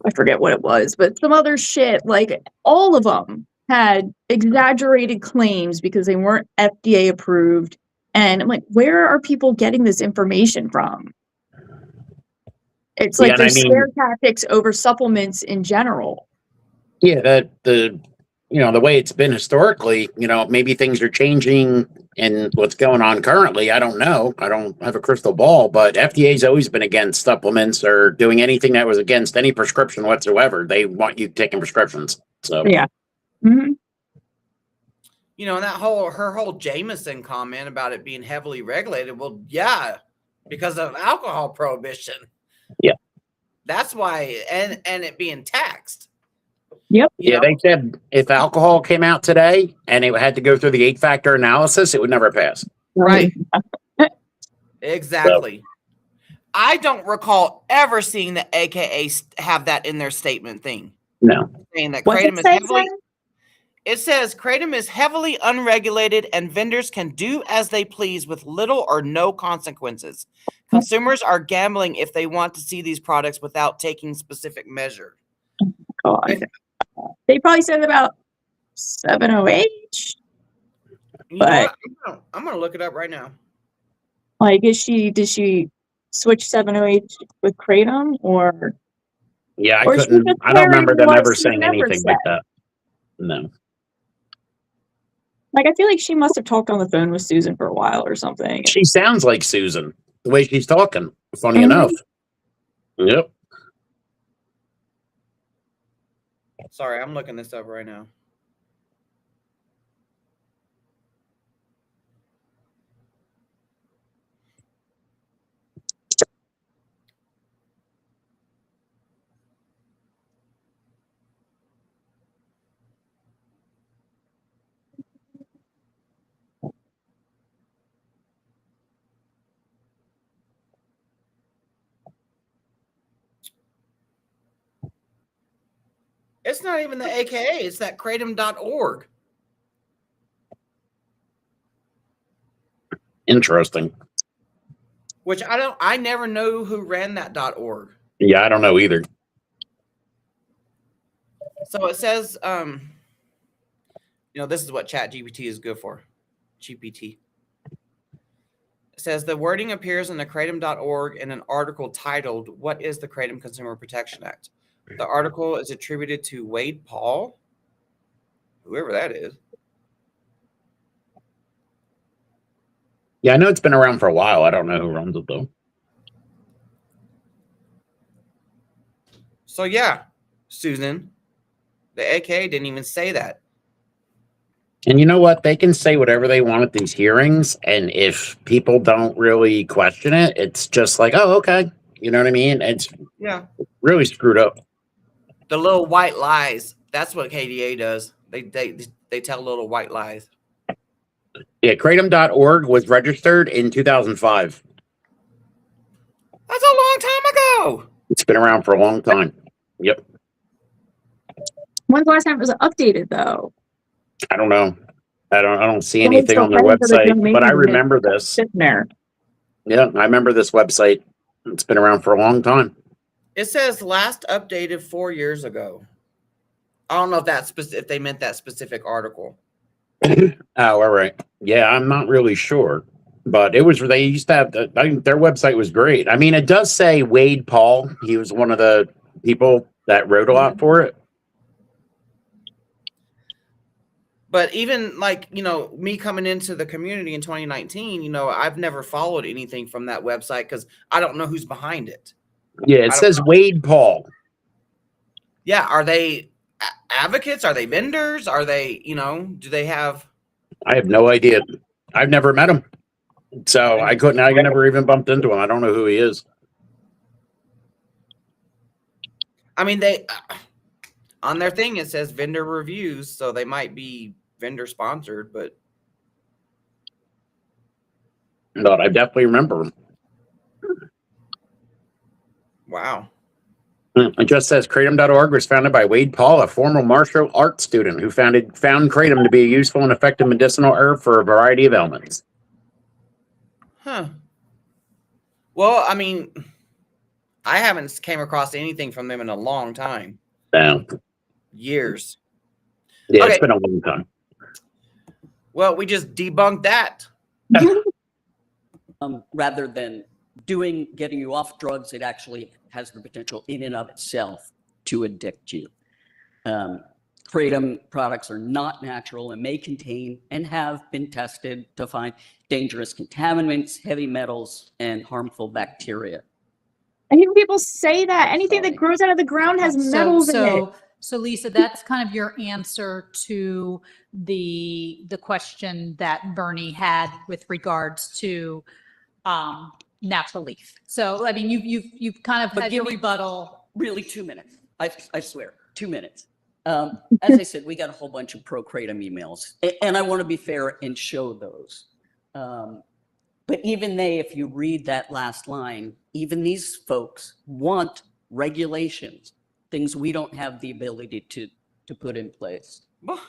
I forget what it was, but some other shit. Like all of them had exaggerated claims because they weren't FDA approved. And I'm like, where are people getting this information from? It's like Yeah, and I there's mean- scare tactics over supplements in general. Yeah, the way it's been historically, maybe things are changing and what's going on currently. I don't know. I don't have a crystal ball, but FDA's always been against supplements or doing anything that was against any prescription whatsoever. They want you taking prescriptions. So Yeah. Mm-hmm. And her whole Jameson comment about it being heavily regulated. Well, yeah, because of alcohol prohibition. Yeah. That's why, and it being taxed. Yep. Yeah, they said if alcohol came out today and it had to go through the 8-factor analysis, it would never pass. Right. Exactly. I don't recall ever seeing the AKA have that in their statement thing. No. Saying that What's it kratom is say, heavily. Sarah? It says kratom is heavily unregulated and vendors can do as they please with little or no consequences. Consumers are gambling if they want to see these products without taking specific measure. God. They probably said about 708. You know But what? I'm gonna look it up right now. like, did she switch 708 with kratom, or Yeah, I or she couldn't. just I don't remember parroting them what ever Susan saying Everett anything said? like that. No. Like, I feel like she must have talked on the phone with Susan for a while or something. She sounds like Susan, the way she's talking. Funny Mhm. enough. Yep. Sorry, I'm looking this up right now. It's not even the AKA, it's that kratom.org. Interesting. Which I never know who ran that .org. Yeah, I don't know either. So it says, this is what Chat GPT is good for. GPT. It says the wording appears in the kratom.org in an article titled, "What is the Kratom Consumer Protection Act?" The article is attributed to Wade Paul, whoever that is. Yeah, I know it's been around for a while. I don't know who runs it though. So yeah, Susan, the AKA didn't even say that. And you know what? They can say whatever they want at these hearings, and if people don't really question it, it's just like, oh, okay. You know what I mean? It's really screwed up. The little white lies. That's what KDA does. They tell little white lies. Yeah, kratom.org was registered in 2005. That's a long time ago. It's been around for a long time. Yep. When's the last time it was updated, though? I don't know. I don't see Someone's anything still on their paying for the website, but I domain and remember it's this. sitting there. Yeah, I remember this website. It's been around for a long time. It says last updated 4 years ago. I don't know if that's if they meant that specific article. Oh, all right. Yeah, I'm not really sure, but it was. They used to have their website was great. I mean, it does say Wade Paul. He was one of the people that wrote a lot for it. But even like, me coming into the community in 2019, I've never followed anything from that website because I don't know who's behind it. Yeah, it says Wade Paul. Yeah, are they advocates? Are they vendors? Are they, do they have? I have no idea. I've never met him, so I never even bumped into him. I don't know who he is. I mean, they on their thing it says vendor reviews, so they might be vendor sponsored, but I definitely remember him. Wow. It just says kratom.org was founded by Wade Paul, a former martial arts student who found kratom to be a useful and effective medicinal herb for a variety of ailments. Huh. Well, I mean, I haven't came across anything from them in a long time. No. Years. Yeah, Okay. It's been a long time. Well, we just debunked that. Rather than getting you off drugs, it actually has the potential in and of itself to addict you. Kratom products are not natural and may contain and have been tested to find dangerous contaminants, heavy metals, and harmful bacteria. I hear people say that anything that grows out of the ground has metals in it. So Lisa, that's kind of your answer to the question that Bernie had with regards to natural leaf. So I mean, you've kind of had your rebuttal. Really 2 minutes. I swear, 2 minutes. As I said, we got a whole bunch of pro-kratom emails, and I want to be fair and show those. But even they, if you read that last line, even these folks want regulations, things we don't have the ability to put in place. But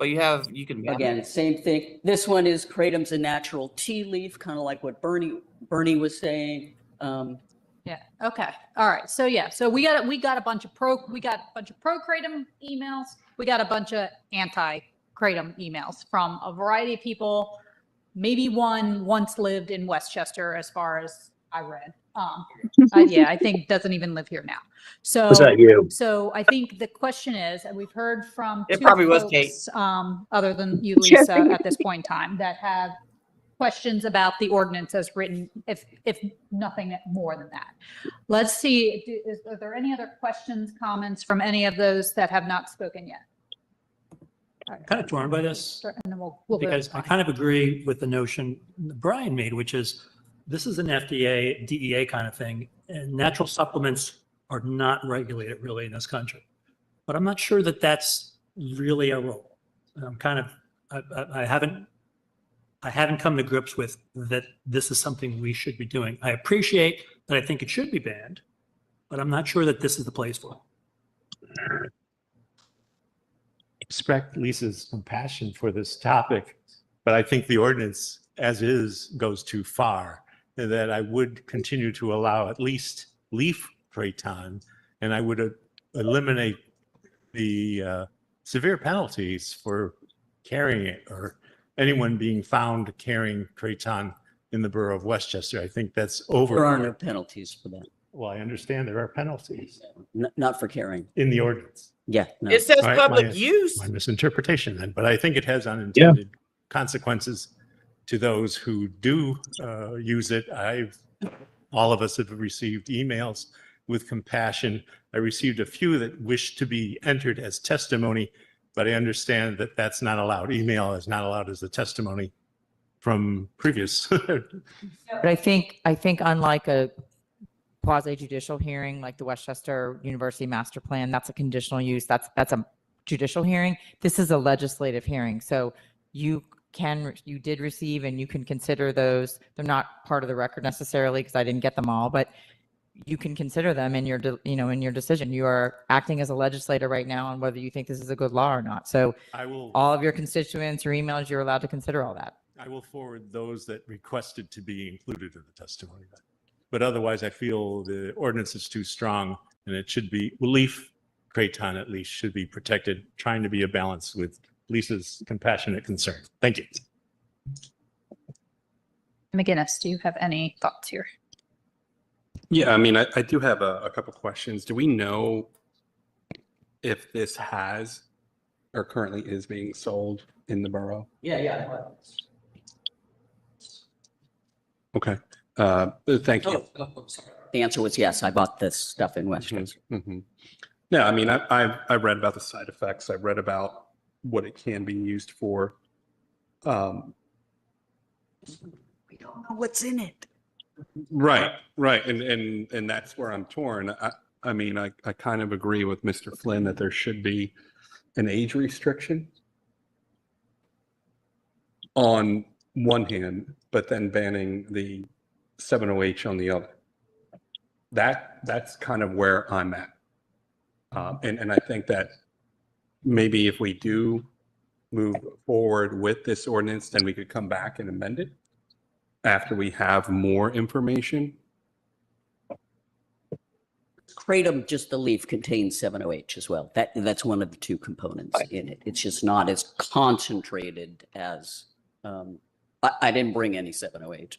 you can Again, same thing. This one is kratom's a natural tea leaf, kind of like what Bernie was saying. Yeah. Okay. All right. So yeah. So we got a bunch of pro kratom emails. We got a bunch of anti kratom emails from a variety of people. Maybe one once lived in Westchester, as far as I read. Yeah, I think doesn't even live here now. So Was that you? So I think the question is, and we've heard from It two probably was folks, Kate. other than you, Lisa, at this point in time, that have questions about the ordinance as written, if nothing more than that. Let's see, are there any other questions, comments from any of those that have not spoken yet? Kind of torn by this, And then we'll because I kind of agree with the notion that Brian made, which is this is an FDA, DEA kind of thing, and natural supplements are not regulated really in this country. But I'm not sure that that's really a role. I'm kind of, I haven't come to grips with that this is something we should be doing. I appreciate that I think it should be banned, but I'm not sure that this is the place for it. Respect Lisa's compassion for this topic, but I think the ordinance as is goes too far, and that I would continue to allow at least leaf kratom, and I would eliminate the severe penalties for carrying it or anyone being found carrying kratom in the borough of Westchester. I think that's over. There are no penalties for that. Well, I understand there are penalties Not for carrying. in the ordinance. Yeah. No. It says All right, public my use. misinterpretation then, but I think it has unintended consequences to those who do use it. All of us have received emails with compassion. I received a few that wish to be entered as testimony, but I understand that that's not allowed. Email is not allowed as a testimony from previous. But I think unlike a quasi judicial hearing like the Westchester University Master Plan, that's a conditional use. That's a judicial hearing. This is a legislative hearing. So you did receive and you can consider those. They're not part of the record necessarily because I didn't get them all, but you can consider them in your in your decision. You are acting as a legislator right now on whether you think this is a good law or not. So all of your constituents or emails, you're allowed to consider all that. I will forward those that requested to be included in the testimony. But otherwise, I feel the ordinance is too strong, and it should be, leaf kratom at least should be protected, trying to be a balance with Lisa's compassionate concern. Thank you. McGinnis, do you have any thoughts here? Yeah, I mean, I do have a couple questions. Do we know if this has or currently is being sold in the borough? Yeah. Okay. Thank you. Sorry. The answer was yes. I bought this stuff in Westchester. Mm-hmm. No, I mean, I've read about the side effects. I've read about what it can be used for. We don't know what's in it. Right. And that's where I'm torn. I mean, I kind of agree with Mr. Flynn that there should be an age restriction on one hand, but then banning the 7OH on the other. That's kind of where I'm at. And I think that maybe if we do move forward with this ordinance, then we could come back and amend it after we have more information. Kratom, just the leaf, contains 7OH as well. That's one of the two components in it. It's just not as concentrated as, I didn't bring any 7OH.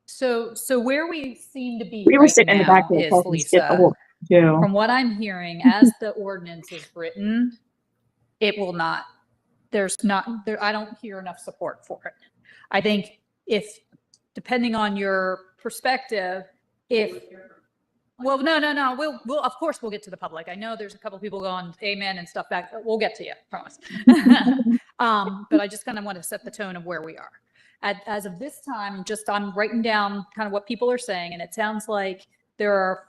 So where we seem to be We were right sitting in the now back of the is, park and skip Lisa, a walk too. from what I'm hearing, as the ordinance is written, it will not, I don't hear enough support for it. I think if, depending on your perspective, no, we'll of course we'll get to the public. I know there's a couple people going amen and stuff back. We'll get to you, promise. But I just kind of want to set the tone of where we are. As of this time, I'm writing down kind of what people are saying, and it sounds like there are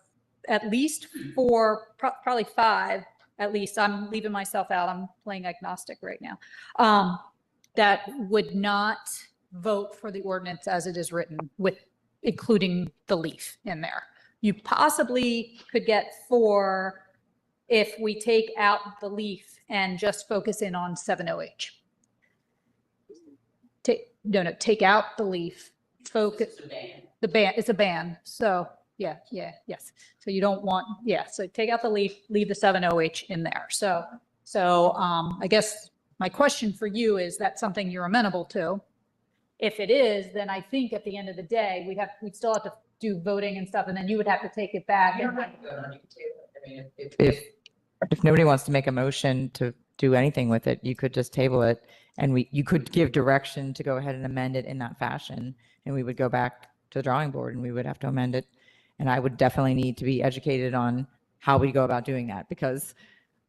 at least 4, probably 5, at least. I'm leaving myself out. I'm playing agnostic right now. that would not vote for the ordinance as it is written with including the leaf in there. You possibly could get 4 if we take out the leaf and just focus in on 70H. Take out the leaf, focus. The ban, it's a ban. So yes. So you don't want, so take out the leaf, leave the 70H in there. So I guess my question for you is that something you're amenable to? If it is, then I think at the end of the day, we'd still have to do voting and stuff, and then you would have to take it back. If nobody wants to make a motion to do anything with it, you could just table it, and you could give direction to go ahead and amend it in that fashion, and we would go back to the drawing board and we would have to amend it. And I would definitely need to be educated on how we go about doing that, because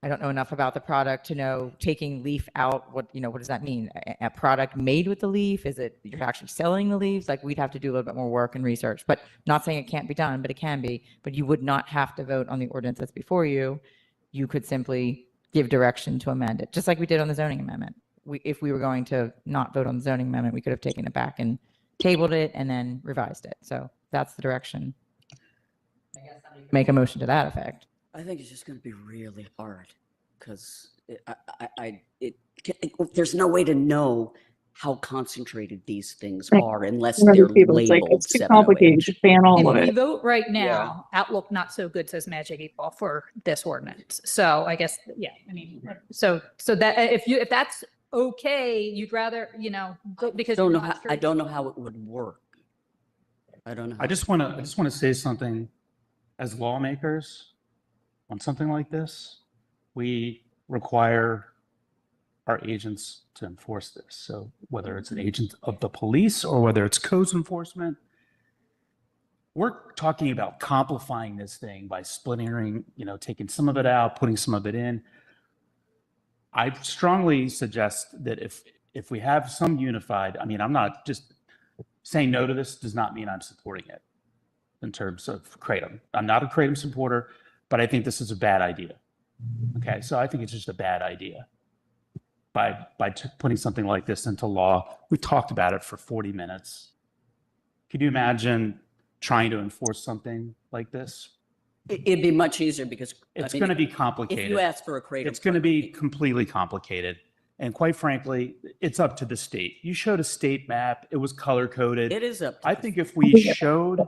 I don't know enough about the product to know taking leaf out. What does that mean? A product made with the leaf? Is it you're actually selling the leaves? Like, we'd have to do a little bit more work and research, but not saying it can't be done, but it can be. But you would not have to vote on the ordinance that's before you. You could simply give direction to amend it, just like we did on the zoning amendment. If we were going to not vote on the zoning amendment, we could have taken it back and tabled it and then revised it. So that's the direction. I guess make a motion to that effect. I think it's just going to be really hard because there's no way to know how concentrated these things are unless they're labeled. It's too complicated to ban all of If we it. vote right now, Outlook not so good says Magic 8 Ball for this ordinance. So I guess, so that if that's okay, you'd rather, because I don't know how it would work. I don't know. I just want to say something. As lawmakers, on something like this, we require our agents to enforce this. So whether it's an agent of the police or whether it's codes enforcement, we're talking about simplifying this thing by splintering, taking some of it out, putting some of it in. I strongly suggest that if we have some unified, I'm not just saying no to this does not mean I'm supporting it in terms of kratom. I'm not a kratom supporter, but I think this is a bad idea. Okay, so I think it's just a bad idea. By putting something like this into law, we talked about it for 40 minutes. Could you imagine trying to enforce something like this? It'd be much easier because it's going to be complicated. If you ask for a kratom, it's going to be completely complicated. And quite frankly, it's up to the state. You showed a state map. It was color coded. it is up to I think if we showed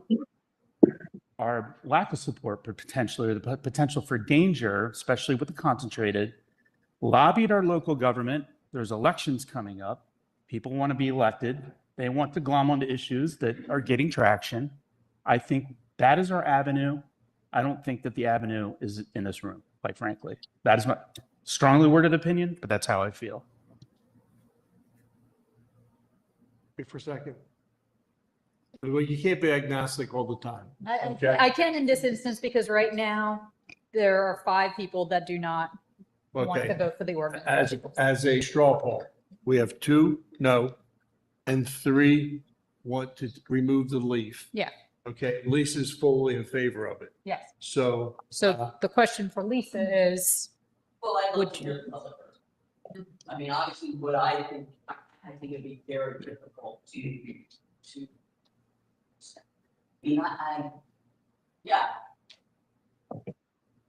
our lack of support, but potentially, or the potential for danger, especially with the concentrated, lobbied our local government. There's elections coming up. People want to be elected. They want to glom onto issues that are getting traction. I think that is our avenue. I don't think that the avenue is in this room, quite frankly. That is my strongly worded opinion, but that's how I feel. Wait for a second. Well, you can't be agnostic all the time. I can in this instance because right now there are 5 people that do not want to vote for the ordinance. As a straw poll, we have 2 no and 3 want to remove the leaf. Yeah. Okay, Lisa's fully in favor of it. Yes. So The question for Lisa is, Well, I would hear the other person. Obviously, what I think it'd be very difficult to. Yeah. okay.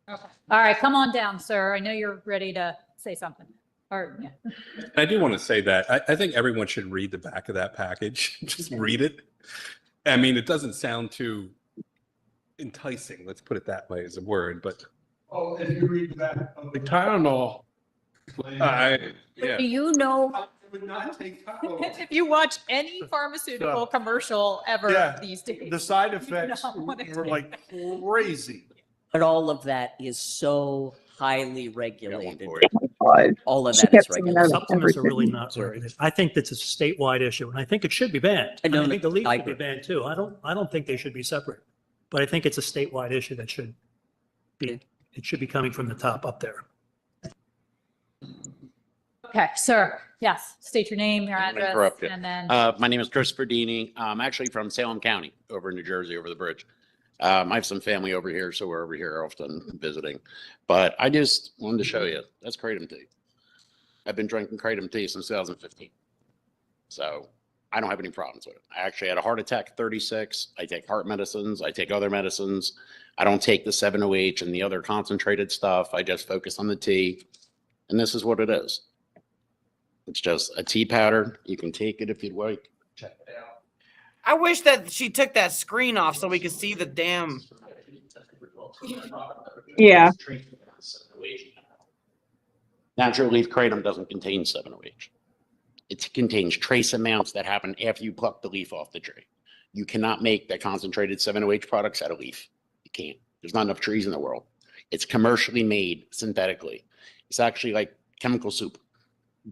All right, come on down, sir. I know you're ready to say something. I do want to say that I think everyone should read the back of that package. Just read it. It doesn't sound too enticing. Let's put it that way as a word, but. Oh, if you read that, the Tylenol. Do you know? I would not take Tylenol. If you watch any pharmaceutical commercial ever these days, The side effects were like crazy. But all of that is so highly regulated. All of She that is kept saying regulated. that. Supplements are really not regulated. I think that's a statewide issue, and I think it should be banned. I don't- think the leaf I should be agree. banned too. I don't think they should be separate. But I think it's a statewide issue that should be, it should be coming from the top up there. okay, sir. Yes, state your name, your I'm gonna address, interrupt you. and then. My name is Christopher Dini. I'm actually from Salem County over in New Jersey over the bridge. I have some family over here, so we're over here often visiting. But I just wanted to show you, that's kratom tea. I've been drinking kratom tea since 2015. So I don't have any problems with it. I actually had a heart attack at 36. I take heart medicines. I take other medicines. I don't take the 7-OH and the other concentrated stuff. I just focus on the tea. And this is what it is. It's just a tea powder. You can take it if you'd like. Check it out. I wish that she took that screen off so we could see the damn. Yeah. Natural leaf kratom doesn't contain 7-OH. It contains trace amounts that happen after you pluck the leaf off the tree. You cannot make the concentrated 7-OH products out of leaf. You can't. There's not enough trees in the world. It's commercially made synthetically. It's actually like chemical soup.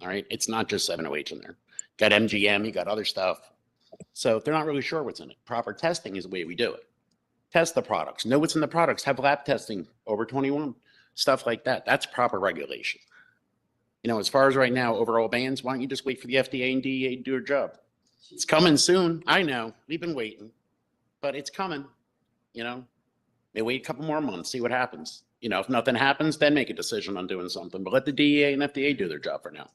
All right. It's not just 7-OH in there. Got MGM, you got other stuff. So they're not really sure what's in it. Proper testing is the way we do it. Test the products. Know what's in the products. Have lab testing over 21. Stuff like that. That's proper regulation. You know, as far as right now, overall bans, why don't you just wait for the FDA and DEA to do their job? It's coming soon. I know. We've been waiting. But it's coming. You know, they wait a couple more months, see what happens. You know, if nothing happens, then make a decision on doing something. But let the DEA and FDA do their job for now.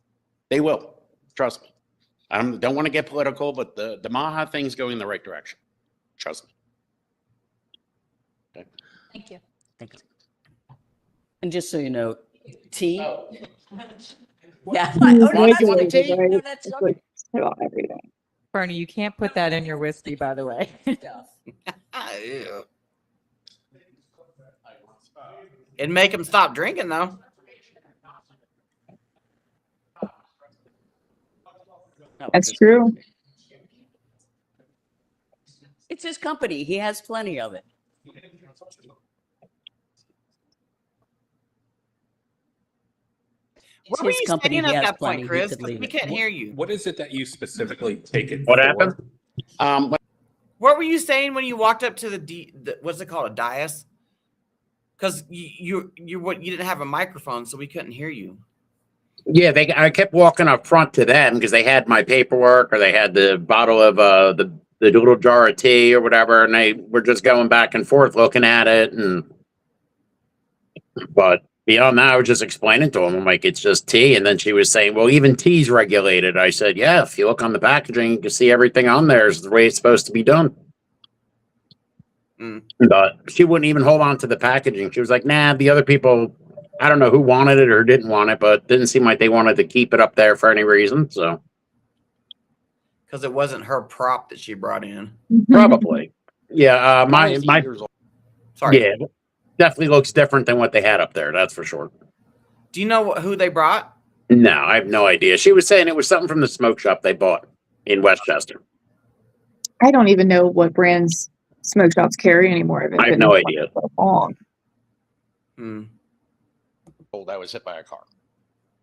They will. Trust me. I don't want to get political, but the Maha thing's going in the right direction. Trust me. Okay. Thank you. Thank you. And just so you know, tea. Oh. Yeah. No, that's okay. Everything. Bernie, you can't put that in your whiskey, by the way. It'd make him stop drinking, though. That's true. It's his company. He has plenty of it. Where were you standing at that point, Chris? We can't hear you. What is it that you specifically take it What for? happened? What were you saying when you walked up to the what's it called, a dais? Because you didn't have a microphone, so we couldn't hear you. Yeah, I kept walking up front to them because they had my paperwork or they had the bottle of the little jar of tea or whatever, and they were just going back and forth looking at it. But beyond that, I was just explaining to them, I'm like, it's just tea. And then she was saying, well, even tea's regulated. I said, yeah, if you look on the packaging, you can see everything on there is the way it's supposed to be done. But she wouldn't even hold on to the packaging. She was like, nah, the other people, I don't know who wanted it or didn't want it, but didn't seem like they wanted to keep it up there for any reason. So, because it wasn't her prop that she brought in. Probably, yeah. My sorry, yeah, definitely looks different than what they had up there. That's for sure. Do you know who they brought? No, I have no idea. She was saying it was something from the smoke shop they bought in Westchester. I don't even know what brands smoke shops carry anymore. I have no idea. Told I was hit by a car.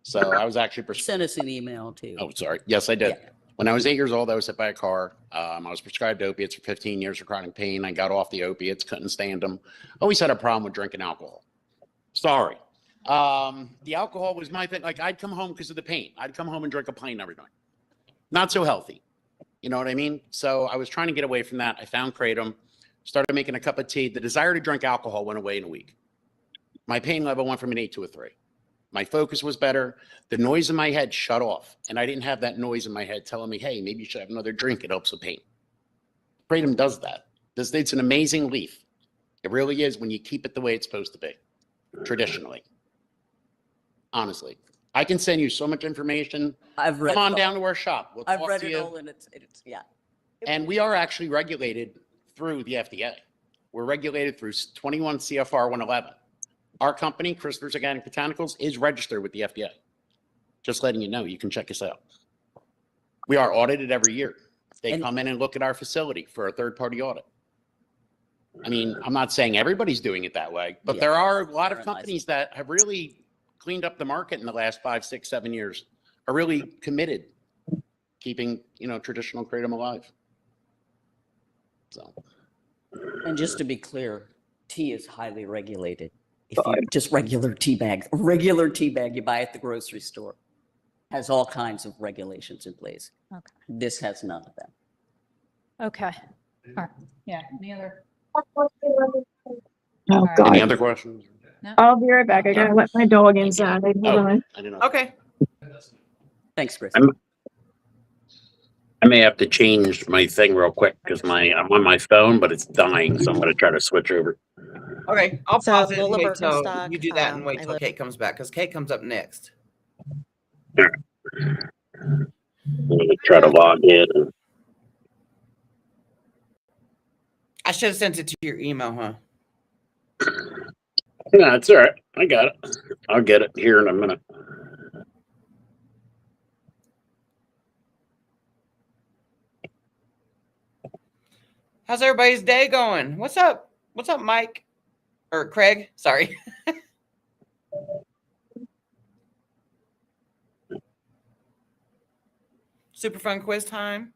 So I was actually sent us an email too. Oh, sorry. Yes, I did. Yeah. When I was 8 years old, I was hit by a car. I was prescribed opiates for 15 years for chronic pain. I got off the opiates, couldn't stand them. Always had a problem with drinking alcohol. Sorry. The alcohol was my thing. Like, I'd come home because of the pain. I'd come home and drink a pint every night. Not so healthy. You know what I mean? So I was trying to get away from that. I found kratom, started making a cup of tea. The desire to drink alcohol went away in a week. My pain level went from an 8 to a 3. My focus was better. The noise in my head shut off. And I didn't have that noise in my head telling me, hey, maybe you should have another drink. It helps with pain. Kratom does that. It's an amazing leaf. It really is when you keep it the way it's supposed to be, traditionally. Honestly. I can send you so much information. I've read Come on it down to our shop. We'll I've talk read to it you. all and it's yeah. And we are actually regulated through the FDA. We're regulated through 21 CFR 111. Our company, Christopher's Organic Botanicals, is registered with the FDA. Just letting you know, you can check us out. We are audited every year. They come in and look at our facility for a third-party audit. I mean, I'm not saying everybody's doing it that way, but there are a lot of companies that have really cleaned up the market in the last 5, 6, 7 years, are really committed keeping, traditional kratom alive. So. And just to be clear, tea is highly regulated. If you just regular tea bag you buy at the grocery store has all kinds of regulations in place. Okay. This has none of them. Okay. All right. Yeah. Any other? Oh, right. God. Any other questions? No? I'll be right back. I gotta let my dog inside. Hold on. I didn't know. Okay. Thanks, Chris. I may have to change my thing real quick because I'm on my phone, but it's dying. So I'm going to try to switch over. Okay, I'll So pause it and Lola wait till Birkenstock, you do that and wait I till live- Kate comes back because Kate comes up next. I'm going to try to log in. I should have sent it to your email, huh? No, it's all right. I got it. I'll get it here in a minute. How's everybody's day going? What's up? What's up, Mike? Or Craig? Sorry. Super fun quiz time.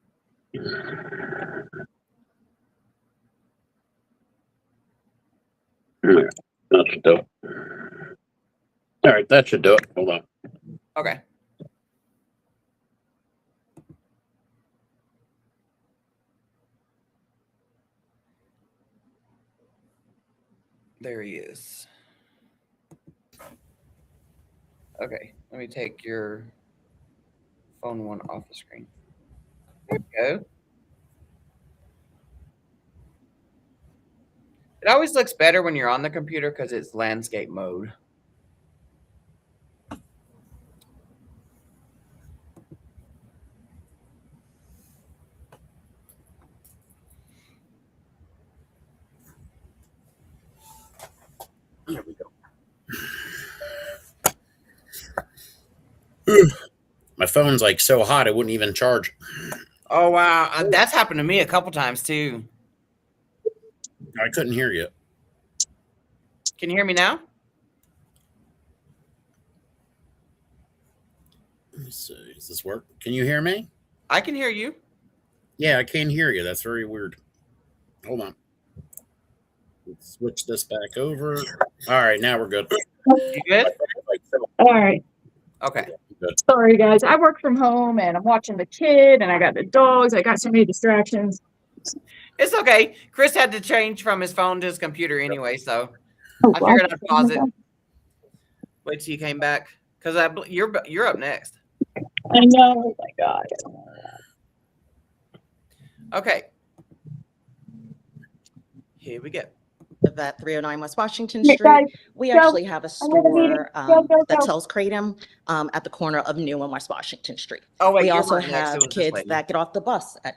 That should do it. All right, that should do it. Hold on. Okay. There he is. Okay, let me take your phone one off the screen. There we go. It always looks better when you're on the computer because it's landscape mode. There we go. My phone's like so hot, it wouldn't even charge. Oh, wow. That's happened to me a couple times too. I couldn't hear you. Can you hear me now? Let me see. Does this work? Can you hear me? I can hear you. Yeah, I can't hear you. That's very weird. Hold on. Let's switch this back over. All right, now we're good. You good? All right. Okay. Good. Sorry, guys. I work from home and I'm watching the kid and I got the dogs. I got so many distractions. It's okay. Chris had to change from his phone to his computer anyway, so I figured I'd pause it. Wait till you came back because you're up next. I know. Oh my God. Okay. Here we go. at 309 West Washington Yeah, Street. guys, We go. actually have a I'm gonna meet store it. Go, go, that go. sells kratom at the corner of New and West Washington Street. Oh wait, We you're also right next. It have was this kids lady. that get off the bus at,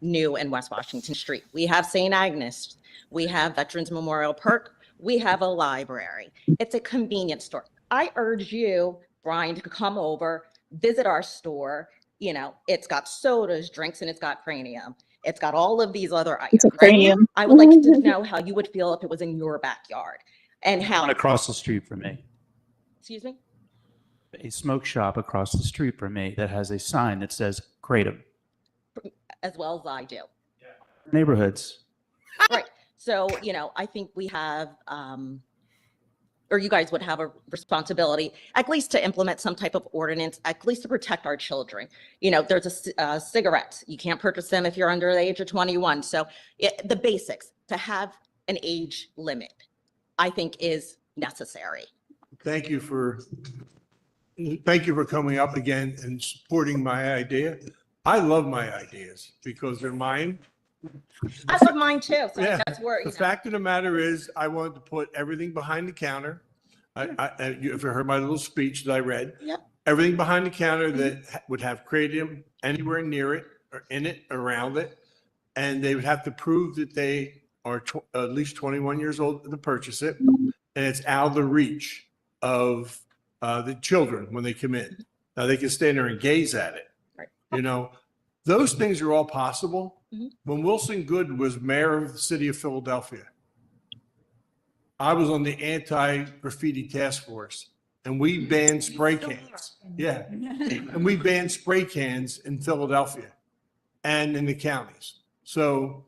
New and West Washington Street. We have St. Agnes. We have Veterans Memorial Park. We have a library. It's a convenience store. I urge you, Brian, to come over, visit our store. It's got sodas, drinks, and it's got cranium. It's got all of these other items. It's a cranium. I would like to know how you would feel if it was in your backyard and how. One across the street from me, Excuse me? a smoke shop across the street from me that has a sign that says kratom. As well as I do. Neighborhoods. Right. So, I think we have, or you guys would have a responsibility, at least to implement some type of ordinance, at least to protect our children. There's cigarettes. You can't purchase them if you're under the age of 21. So the basics, to have an age limit, I think is necessary. Thank you for coming up again and supporting my idea. I love my ideas because they're mine. I love mine too. So Yeah. that's where, The fact of the matter is, I wanted to put everything behind the counter. If you heard my little speech that I read, Yep. everything behind the counter that would have kratom anywhere near it or in it, around it. And they would have to prove that they are at least 21 years old to purchase it. And it's out of the reach of the children when they come in. Now they can stand there and gaze at it. Right. Those things are all possible. Mhm. When Wilson Good was mayor of the city of Philadelphia, I was on the anti-graffiti task force and we banned spray cans. Yeah. And we banned spray cans in Philadelphia and in the counties. So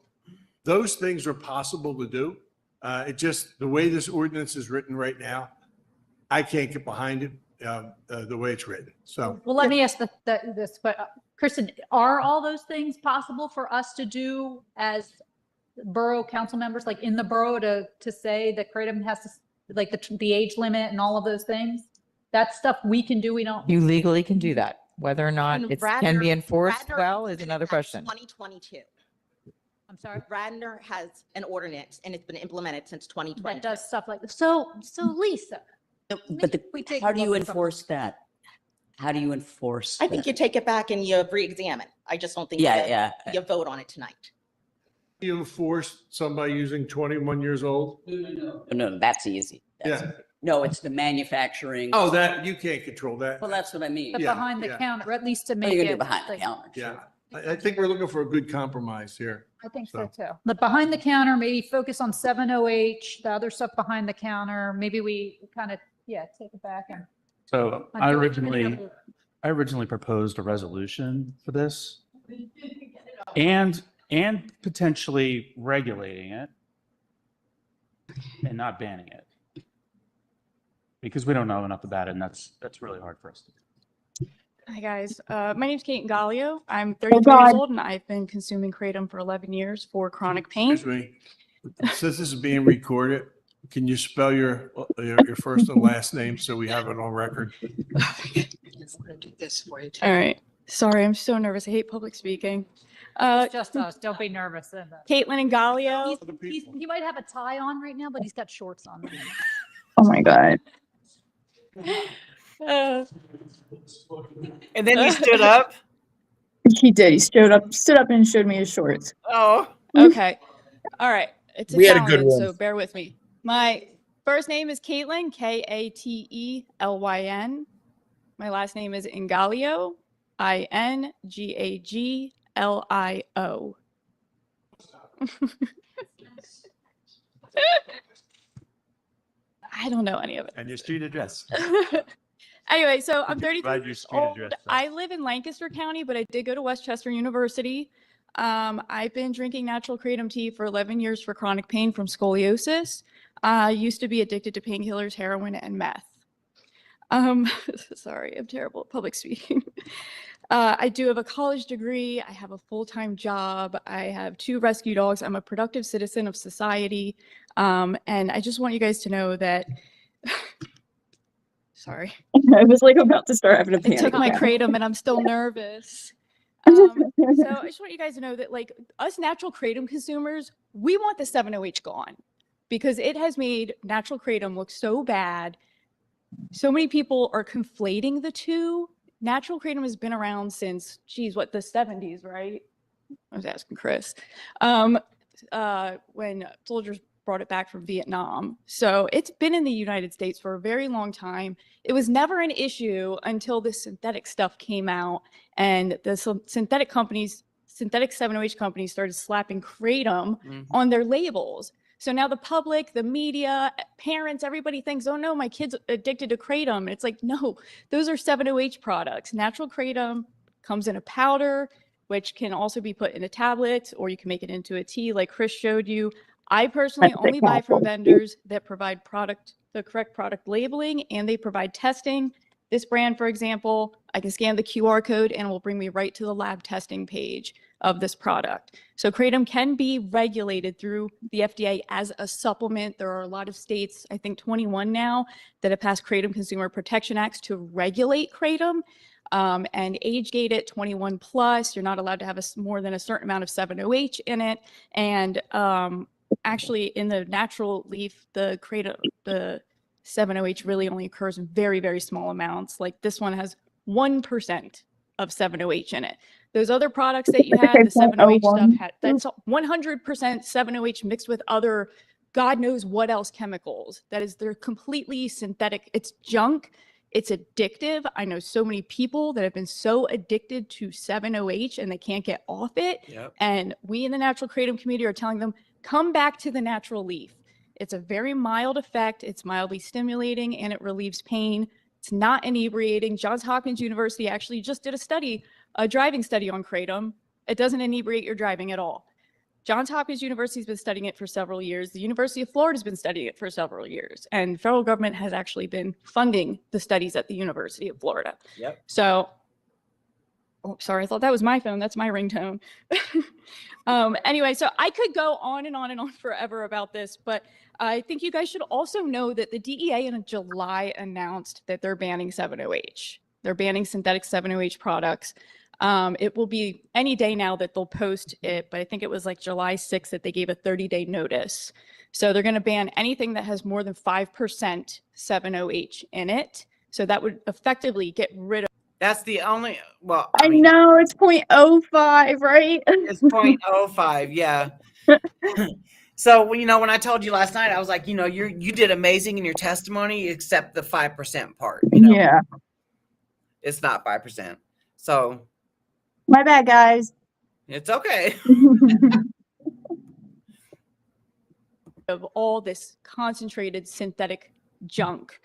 those things are possible to do. It just, the way this ordinance is written right now, I can't get behind it the way it's written. So. Well, let me ask this, but Kristen, are all those things possible for us to do as borough council members, like in the borough to say that kratom has to, like the age limit and all of those things? That's stuff we can do. We don't. You legally can do that. Whether or not And it can be Radnor- enforced Radnor well is implemented another that in question. 2022. I'm sorry. Radnor has an ordinance and it's been implemented since 2020. That does stuff like this. So Lisa, But we take how a do you look at something. enforce that? How do you enforce? I think that? you take it back and you re-examine. I just don't think Yeah, you vote on it tonight. You enforce somebody using 21 years old? No, that's easy. Yeah. No, it's the manufacturing. Oh, that, you can't control that. Well, that's what I mean. The Yeah, behind the yeah. counter, or at least to What are make you gonna it. do behind the like- counter? Yeah. I think we're looking for a good compromise here. I think So. so too. The behind the counter, maybe focus on 70H, the other stuff behind the counter. Maybe we kind of, take it back and. So on I doing- originally proposed a resolution for this and potentially regulating it and not banning it. Because we don't know enough about it, and that's really hard for us to do. Hi guys, my name's Kate Galio. I'm 33 years old and I've been consuming kratom for 11 years for chronic pain. Excuse me. Since this is being recorded, can you spell your first and last name so we have it on record? All right. Sorry, I'm so nervous. I hate public speaking. It's just us. Don't be nervous. Caitlin and Galio. He might have a tie on right now, but he's got shorts on. Oh my God. And then you stood up. He did. He stood up and showed me his shorts. Oh. Okay. All right. It's We had a good Italian, one. so bear with me. My first name is Caitlin, Katelyn. My last name is Ingalio, Ingaglio. I don't know any of it. And your street address. Anyway, so I'm 33 Provide your years street old. address, though. I live in Lancaster County, but I did go to Westchester University. I've been drinking natural kratom tea for 11 years for chronic pain from scoliosis. I used to be addicted to painkillers, heroin, and meth. Sorry, I'm terrible at public speaking. I do have a college degree. I have a full-time job. I have 2 rescue dogs. I'm a productive citizen of society. And I just want you guys to know that, sorry. I was like about to start having a I panic took my attack. kratom and I'm still nervous. So I just want you guys to know that like us natural kratom consumers, we want the 7OH gone because it has made natural kratom look so bad. So many people are conflating the two. Natural kratom has been around since, geez, what, the 70s, right? I was asking Chris. When soldiers brought it back from Vietnam. So it's been in the United States for a very long time. It was never an issue until the synthetic stuff came out and the synthetic 7OH companies started slapping kratom on their labels. So now the public, the media, parents, everybody thinks, oh no, my kid's addicted to kratom. It's like, no, those are 7OH products. Natural kratom comes in a powder, which can also be put in a tablet, or you can make it into a tea like Chris showed you. I personally only buy from vendors that provide the correct product labeling, and they provide testing. This brand, for example, I can scan the QR code and it will bring me right to the lab testing page of this product. So kratom can be regulated through the FDA as a supplement. There are a lot of states, I think 21 now, that have passed Kratom Consumer Protection Acts to regulate kratom. And age gate it 21 plus. You're not allowed to have more than a certain amount of 7OH in it. And actually, in the natural leaf, the 7OH really only occurs in very, very small amounts. Like this one has 1% of 7OH in it. Those other products that you had, the 7OH stuff, that's 100% 7OH mixed with other God knows what else chemicals. They're completely synthetic. It's junk. It's addictive. I know so many people that have been so addicted to 7OH and they can't get off it. Yep. And we in the natural kratom community are telling them, come back to the natural leaf. It's a very mild effect. It's mildly stimulating and it relieves pain. It's not inebriating. Johns Hopkins University actually just did a driving study on kratom. It doesn't inebriate your driving at all. Johns Hopkins University has been studying it for several years. The University of Florida has been studying it for several years. And the federal government has actually been funding the studies at the University of Florida. Yep. So, oh, sorry, I thought that was my phone. That's my ringtone. Anyway, so I could go on and on and on forever about this, but I think you guys should also know that the DEA in July announced that they're banning 7OH. They're banning synthetic 7-OH products. It will be any day now that they'll post it, but I think it was like July 6th that they gave a 30-day notice. So they're going to ban anything that has more than 5% 7-OH in it. So that would effectively get rid of. That's the only, well, I know it's 0.05, right? It's 0.05, yeah. So, when I told you last night, I was like, you did amazing in your testimony, except the 5% part. Yeah. It's not 5%. So. My bad, guys. It's okay. Of all this concentrated synthetic junk.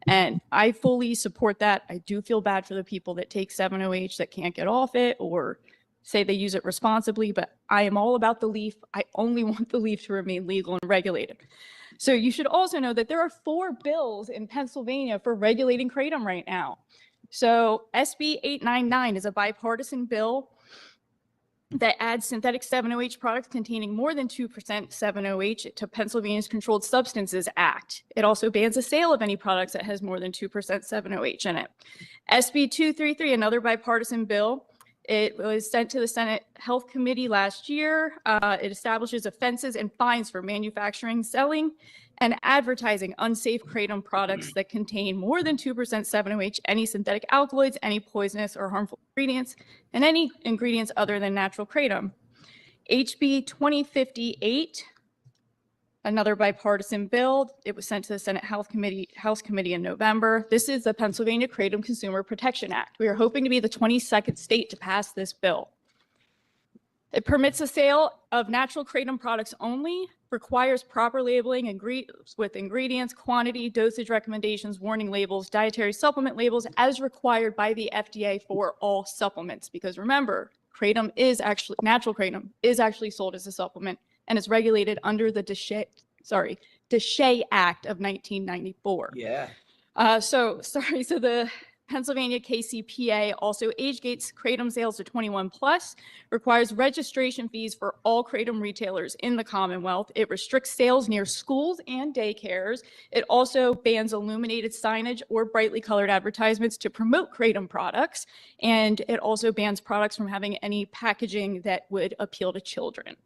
And I fully support that. I do feel bad for the people that take 7-OH that can't get off it or say they use it responsibly, but I am all about the leaf. I only want the leaf to remain legal and regulated. So you should also know that there are 4 bills in Pennsylvania for regulating kratom right now. So SB 899 is a bipartisan bill that adds synthetic 7-OH products containing more than 2% 7-OH to Pennsylvania's Controlled Substances Act. It also bans the sale of any products that has more than 2% 7-OH in it. SB 233, another bipartisan bill, it was sent to the Senate Health Committee last year. It establishes offenses and fines for manufacturing, selling, and advertising unsafe kratom products that contain more than 2% 7-OH, any synthetic alkaloids, any poisonous or harmful ingredients, and any ingredients other than natural kratom. HB 2058, another bipartisan bill. It was sent to the Senate House Committee in November. This is the Pennsylvania Kratom Consumer Protection Act. We are hoping to be the 22nd state to pass this bill. It permits the sale of natural kratom products only, requires proper labeling with ingredients, quantity, dosage recommendations, warning labels, dietary supplement labels as required by the FDA for all supplements. Because remember, natural kratom is actually sold as a supplement and is regulated under the Deshay Act of 1994. Yeah. So the Pennsylvania KCPA also age gates kratom sales to 21 plus, requires registration fees for all kratom retailers in the Commonwealth. It restricts sales near schools and daycares. It also bans illuminated signage or brightly colored advertisements to promote kratom products. And it also bans products from having any packaging that would appeal to children.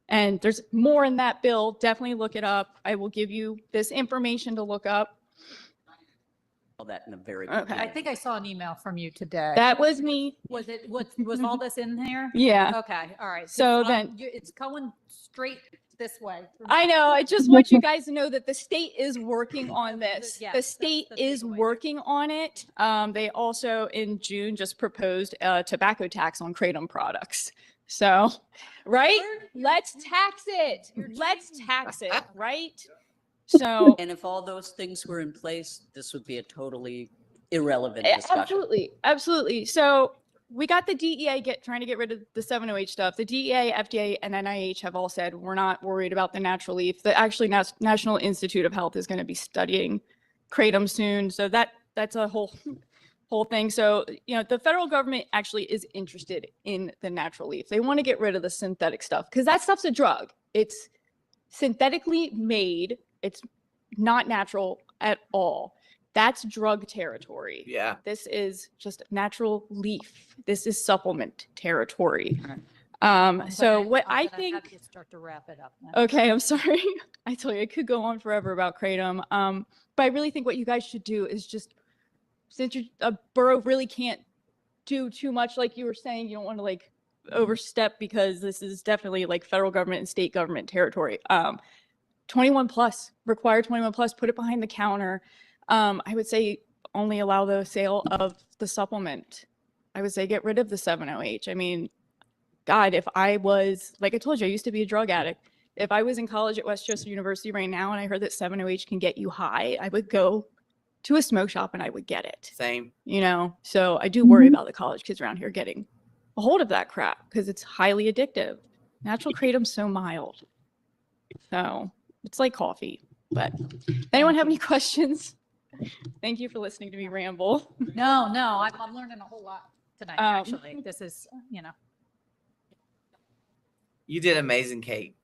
And there's more in that bill. Definitely look it up. I will give you this information to look up. That in a very Okay. I think I saw an email from you today. That was me. Was all this in there? Yeah. Okay. All right. So then it's going straight this way. I know. I just want you guys to know that the state is working on this. Yes, The state is working on it. They also in June just proposed a tobacco tax on kratom products. So, right? Let's tax it. Let's tax it, right? So, and if all those things were in place, this would be a totally irrelevant discussion. Absolutely. So we got the DEA trying to get rid of the 7-OH stuff. The DEA, FDA, and NIH have all said we're not worried about the natural leaf. The actually National Institute of Health is going to be studying kratom soon. So that's a whole thing. So, the federal government actually is interested in the natural leaf. They want to get rid of the synthetic stuff because that stuff's a drug. It's synthetically made. It's not natural at all. That's drug territory. Yeah. This is just natural leaf. This is supplement territory. So I think. Have you start to wrap it up now. Okay, I'm sorry. I tell you, I could go on forever about kratom. But I really think what you guys should do is just, since a borough really can't do too much, like you were saying, you don't want to overstep because this is definitely federal government and state government territory. 21 plus, require 21 plus, put it behind the counter. I would say only allow the sale of the supplement. I would say get rid of the 7-OH. I mean, God, if I was, like I told you, I used to be a drug addict. If I was in college at Westchester University right now and I heard that 7-OH can get you high, I would go to a smoke shop and I would get it. Same. So I do worry about the college kids around here getting a hold of that crap because it's highly addictive. Natural kratom's so mild. So it's like coffee. But anyone have any questions? Thank you for listening to me ramble. No, I'm learning a whole lot tonight, actually. This is, You did amazing, Kate.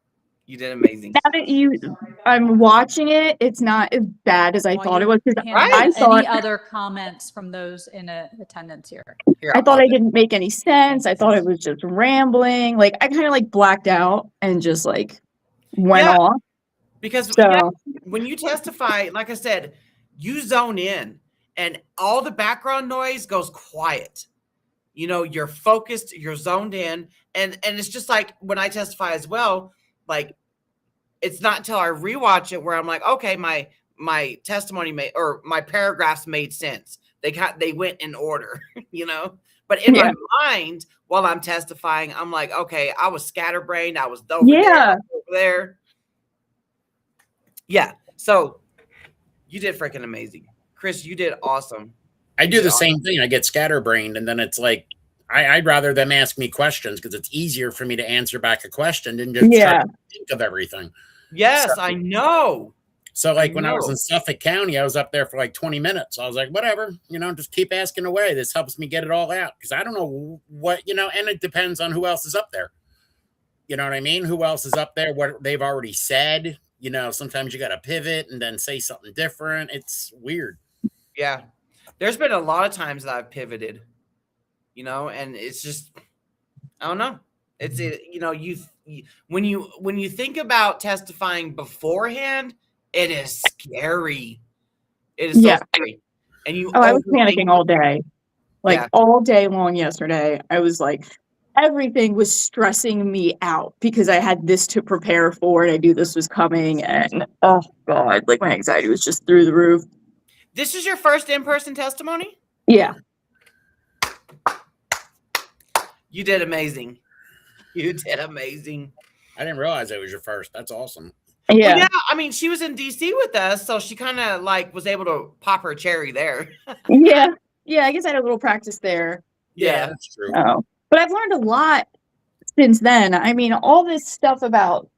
You did amazing. Now that I'm watching it, it's not as bad as I While thought it you was. Because handle I thought any other comments from those in attendance here? I thought I didn't make any sense. I thought it was just rambling. Like I kind of like blacked out and just like went off. Because So when you testify, like I said, you zone in and all the background noise goes quiet. You know, you're focused, you're zoned in, and it's just like when I testify as well, like it's not until I rewatch it where I'm like, okay, my testimony made, or my paragraphs made sense. They went in order, you know. But in my mind, while I'm testifying, I'm like, okay, I was scatterbrained, I was over there. Yeah. So you did freaking amazing. Chris, you did awesome. I do the same thing. I get scatterbrained, and then it's like I'd rather them ask me questions because it's easier for me to answer back a question than just try to think of everything. Yes, I know. So like when I was in Suffolk County, I was up there for like 20 minutes. I was like, whatever, you know, just keep asking away. This helps me get it all out because I don't know what, you know, and it depends on who else is up there. You know what I mean? Who else is up there? What they've already said. You know, sometimes you got to pivot and then say something different. It's weird. Yeah. There's been a lot of times that I've pivoted, you know, and it's just, I don't know. It's, you know, when you think about testifying beforehand, it is scary. It is so scary. And I was panicking all day, like all day long yesterday. I was like, everything was stressing me out because I had this to prepare for and I knew this was coming. And oh God, like my anxiety was just through the roof. This is your first in-person testimony? Yeah. You did amazing. You did amazing. I didn't realize it was your first. That's awesome. Yeah. Well, yeah. I mean, she was in DC with us, so she kind of like was able to pop her cherry there. Yeah. I guess I had a little practice there. Yeah, that's true. Oh, but I've learned a lot since then. I mean, all this stuff about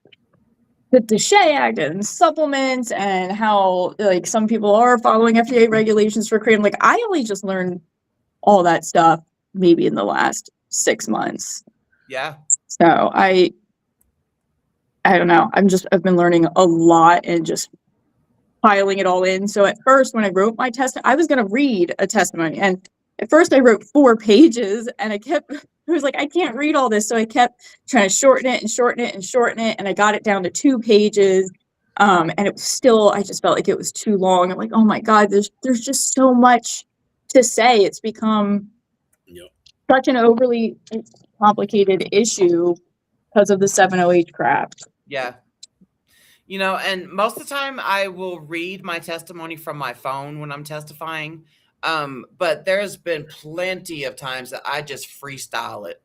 the Shea Act and supplements and how like some people are following FDA regulations for kratom. Like I only just learned all that stuff maybe in the last 6 months. Yeah. So I don't know. I've been learning a lot and just piling it all in. So at first when I wrote my I was going to read a testimony, and at first I wrote 4 pages and I was like, I can't read all this. So I kept trying to shorten it and shorten it and shorten it. And I got it down to 2 pages. And it was still, I just felt like it was too long. I'm like, oh my God, there's just so much to say. It's become such an overly complicated issue because of the 708 crap. Yeah. You know, and most of the time I will read my testimony from my phone when I'm testifying. But there's been plenty of times that I just freestyle it,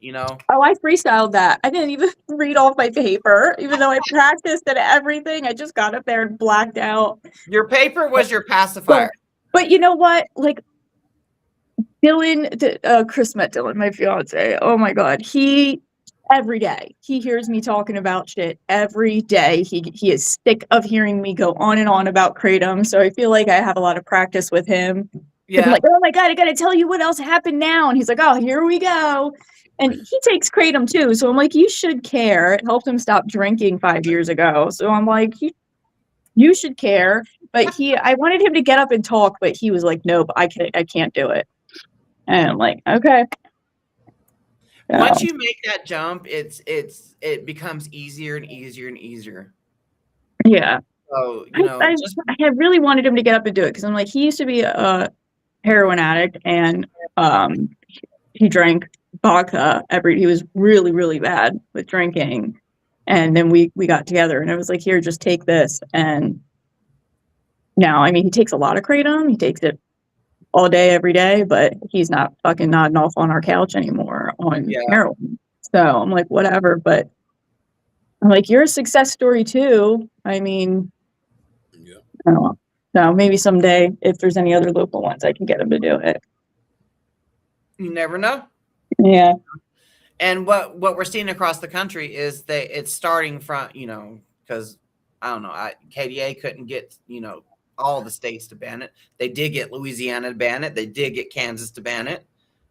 you know? Oh, I freestyled that. I didn't even read off my paper, even though I practiced and everything. I just got up there and blacked out. Your paper was your pacifier. But you know what? Like, Dylan, Chris met Dylan, my fiance. Oh my God. Every day he hears me talking about shit every day. He is sick of hearing me go on and on about kratom. So I feel like I have a lot of practice with him. Yeah. I'm like, oh my God, I got to tell you what else happened now. And he's like, oh, here we go. And he takes kratom too. So I'm like, you should care. It helped him stop drinking 5 years ago. So I'm like, you should care. But I wanted him to get up and talk, but he was like, nope, I can't do it. And I'm like, okay. Once you make that jump, it becomes easier and easier and easier. Yeah. So, you know, I had really wanted him to get up and do it because I'm like, he used to be a heroin addict and he drank vodka he was really, really bad with drinking. And then we got together and I was like, here, just take this. And now, I mean, he takes a lot of kratom. He takes it all day, every day, but he's not fucking nodding off on our couch anymore on heroin. So I'm like, whatever. But I'm like, you're a success story too. I mean, I don't know. So maybe someday, if there's any other local ones, I can get him to do it. You never know. Yeah. And what we're seeing across the country is that it's starting from, you know, because I don't know, KDA couldn't get, you know, all the states to ban it. They did get Louisiana to ban it. They did get Kansas to ban it.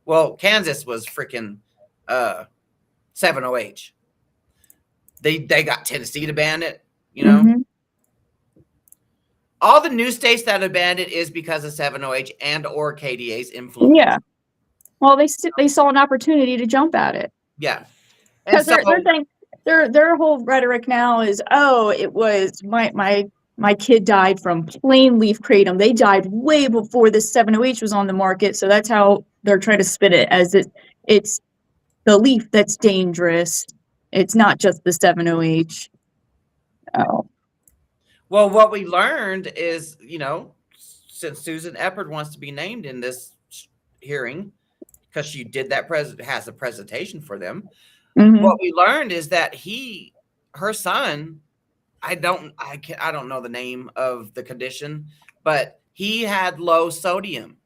Well, Kansas was freaking 7OH. They got Tennessee to ban it, you know. Mhm. All the new states that have banned it is because of 7OH and or KDA's influence. Yeah. Well, they saw an opportunity to jump at it. Yeah. And Because so they're saying their whole rhetoric now is, oh, it was my kid died from plain leaf kratom. They died way before this 7OH was on the market, so that's how they're trying to spin it, as it's the leaf that's dangerous. It's not just the 7OH. Oh. well, what we learned is, you know, since Susan Eppard wants to be named in this hearing, because she did that has a presentation for them. Mhm. What we learned is that her son, I don't know the name of the condition, but he had low sodium.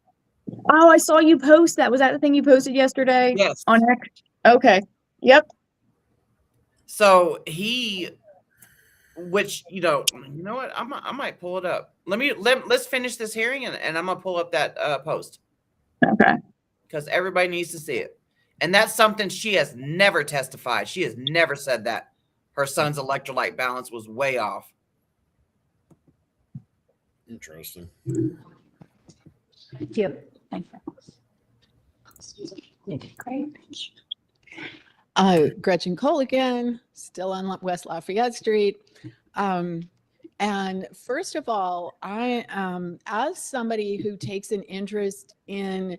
Oh, I saw you post that. Was that the thing you posted yesterday? Yes. On X? Okay. Yep. So which, you know what? I might pull it up. Let's finish this hearing and I'm gonna pull up that post. Okay. Because everybody needs to see it. And that's something she has never testified. She has never said that her son's electrolyte balance was way off. Interesting. Thank you. Thank you. Great. Gretchen Cole again, still on West Lafayette Street. And first of all, I, as somebody who takes an interest in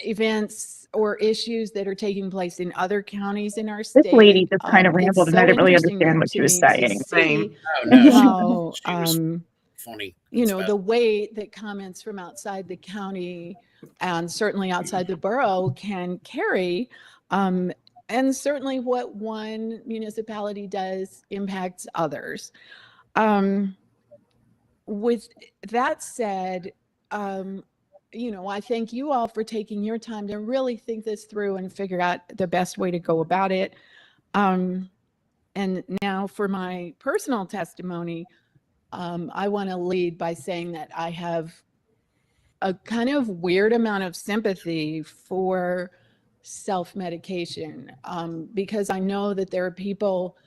events or issues that are taking place in other counties in our state. This lady just kind of rambled, and I didn't really interesting understand what she was saying. Same. Oh, no, How, she was funny. you know, the way that comments from outside the county and certainly outside the borough can carry, and certainly what one municipality does impacts others. With that said, you know, I thank you all for taking your time to really think this through and figure out the best way to go about it. And now for my personal testimony, I want to lead by saying that I have a kind of weird amount of sympathy for self-medication, because I know that there are people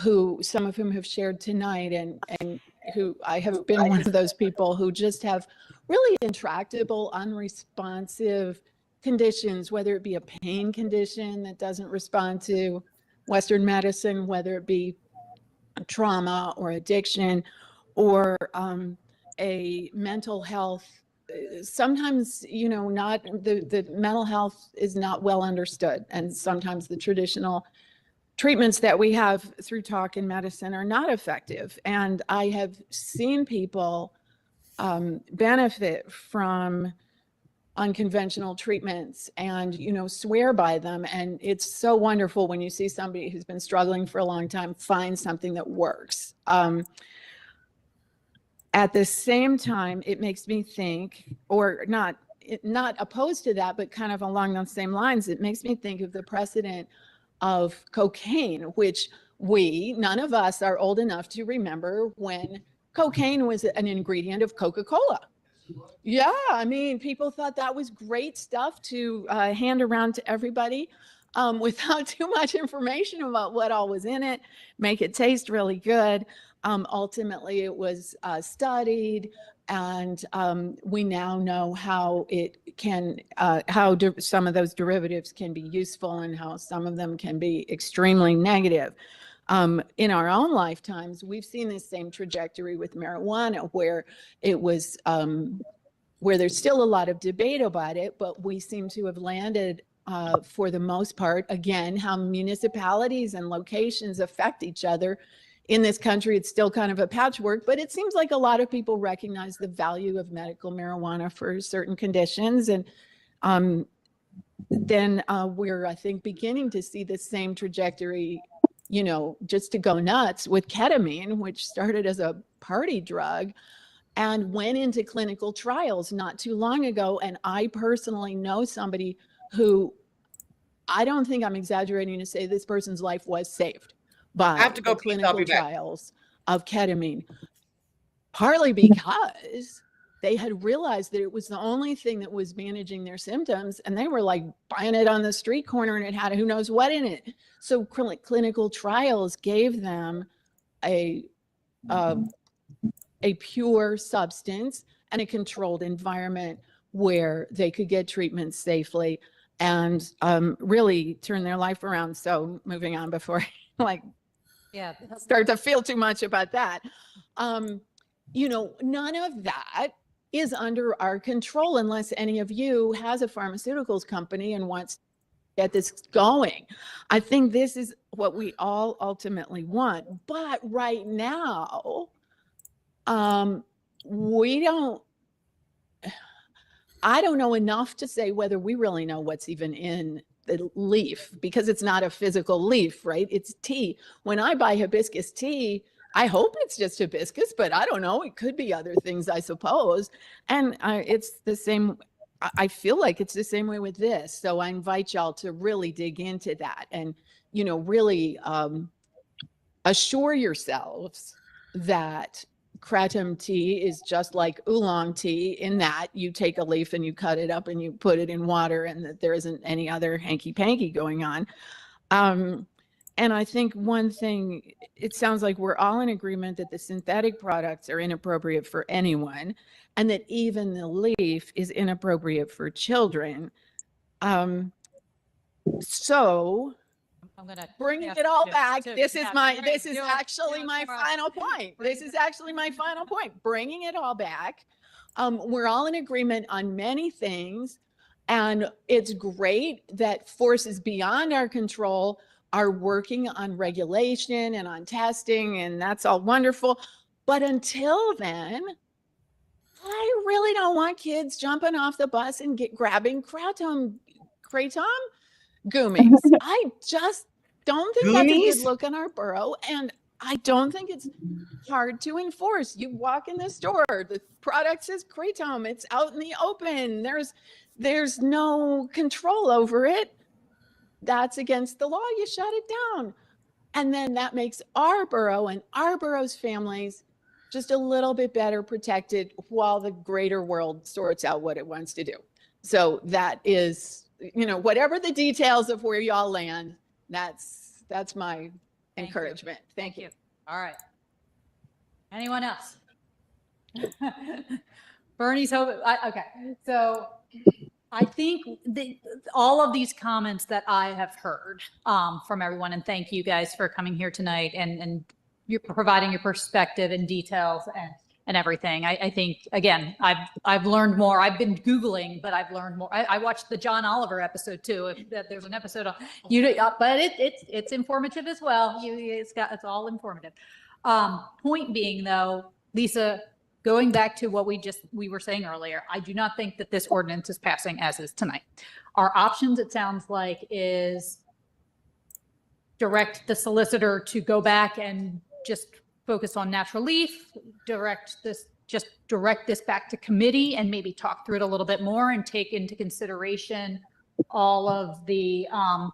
who, some of whom have shared tonight, and who I have been one of those people who just have really intractable, unresponsive conditions, whether it be a pain condition that doesn't respond to Western medicine, whether it be trauma or addiction, or a mental health. Sometimes, you know, not the mental health is not well understood, and sometimes the traditional treatments that we have through talk and medicine are not effective. And I have seen people benefit from unconventional treatments and, you know, swear by them. And it's so wonderful when you see somebody who's been struggling for a long time find something that works. At the same time, it makes me think, or not opposed to that, but kind of along those same lines, it makes me think of the precedent of cocaine, which none of us are old enough to remember when cocaine was an ingredient of Coca-Cola. Yeah, I mean, people thought that was great stuff to hand around to everybody without too much information about what all was in it, make it taste really good. Ultimately, it was studied, and we now know how it can, some of those derivatives can be useful and how some of them can be extremely negative. In our own lifetimes, we've seen this same trajectory with marijuana, where it was, where there's still a lot of debate about it, but we seem to have landed, for the most part, again, how municipalities and locations affect each other. In this country, it's still kind of a patchwork, but it seems like a lot of people recognize the value of medical marijuana for certain conditions. And then we're, I think, beginning to see the same trajectory, you know, just to go nuts with ketamine, which started as a party drug and went into clinical trials not too long ago. And I personally know somebody who, I don't think I'm exaggerating to say this person's life was saved by I have to go the clinical I'll be back. trials of ketamine, partly because they had realized that it was the only thing that was managing their symptoms, and they were like buying it on the street corner, and it had who knows what in it. So clinical trials gave them a pure substance and a controlled environment where they could get treatment safely and really turn their life around. So moving on before like start to feel too much about that. You know, none of that is under our control unless any of you has a pharmaceuticals company and wants to get this going. I think this is what we all ultimately want. But right now, I don't know enough to say whether we really know what's even in the leaf, because it's not a physical leaf, right? It's tea. When I buy hibiscus tea, I hope it's just hibiscus, but I don't know. It could be other things, I suppose. And it's the same. I feel like it's the same way with this. So I invite y'all to really dig into that and, you know, really assure yourselves that kratom tea is just like oolong tea, in that you take a leaf and you cut it up and you put it in water, and that there isn't any other hanky-panky going on. And I think one thing, it sounds like we're all in agreement that the synthetic products are inappropriate for anyone, and that even the leaf is inappropriate for children. So I'm gonna bringing it all back. This is actually my final point. This is actually my final point. Bringing it all back. We're all in agreement on many things, and it's great that forces beyond our control are working on regulation and on testing, and that's all wonderful. But until then, I really don't want kids jumping off the bus and grabbing kratom gummies. I just don't think that's a good look in our borough, and I don't think it's hard to enforce. You walk in the store, the product says kratom, it's out in the open. There's no control over it. That's against the law. You shut it down. And then that makes our borough and our borough's families just a little bit better protected while the greater world sorts out what it wants to do. So that is, you know, whatever the details of where y'all land, that's my encouragement. Thank you. All right. Anyone else? Bernie's hoping. Okay. So I think all of these comments that I have heard from everyone, and thank you guys for coming here tonight and you're providing your perspective and details and everything. I think, again, I've learned more. I've been Googling, but I've learned more. I watched the John Oliver episode too. If there's an episode on but it's informative as well. It's all informative. Point being though, Lisa, going back to what we were saying earlier, I do not think that this ordinance is passing as is tonight. Our options, it sounds like, is direct the solicitor to go back and just focus on natural leaf, direct this back to committee and maybe talk through it a little bit more and take into consideration all of the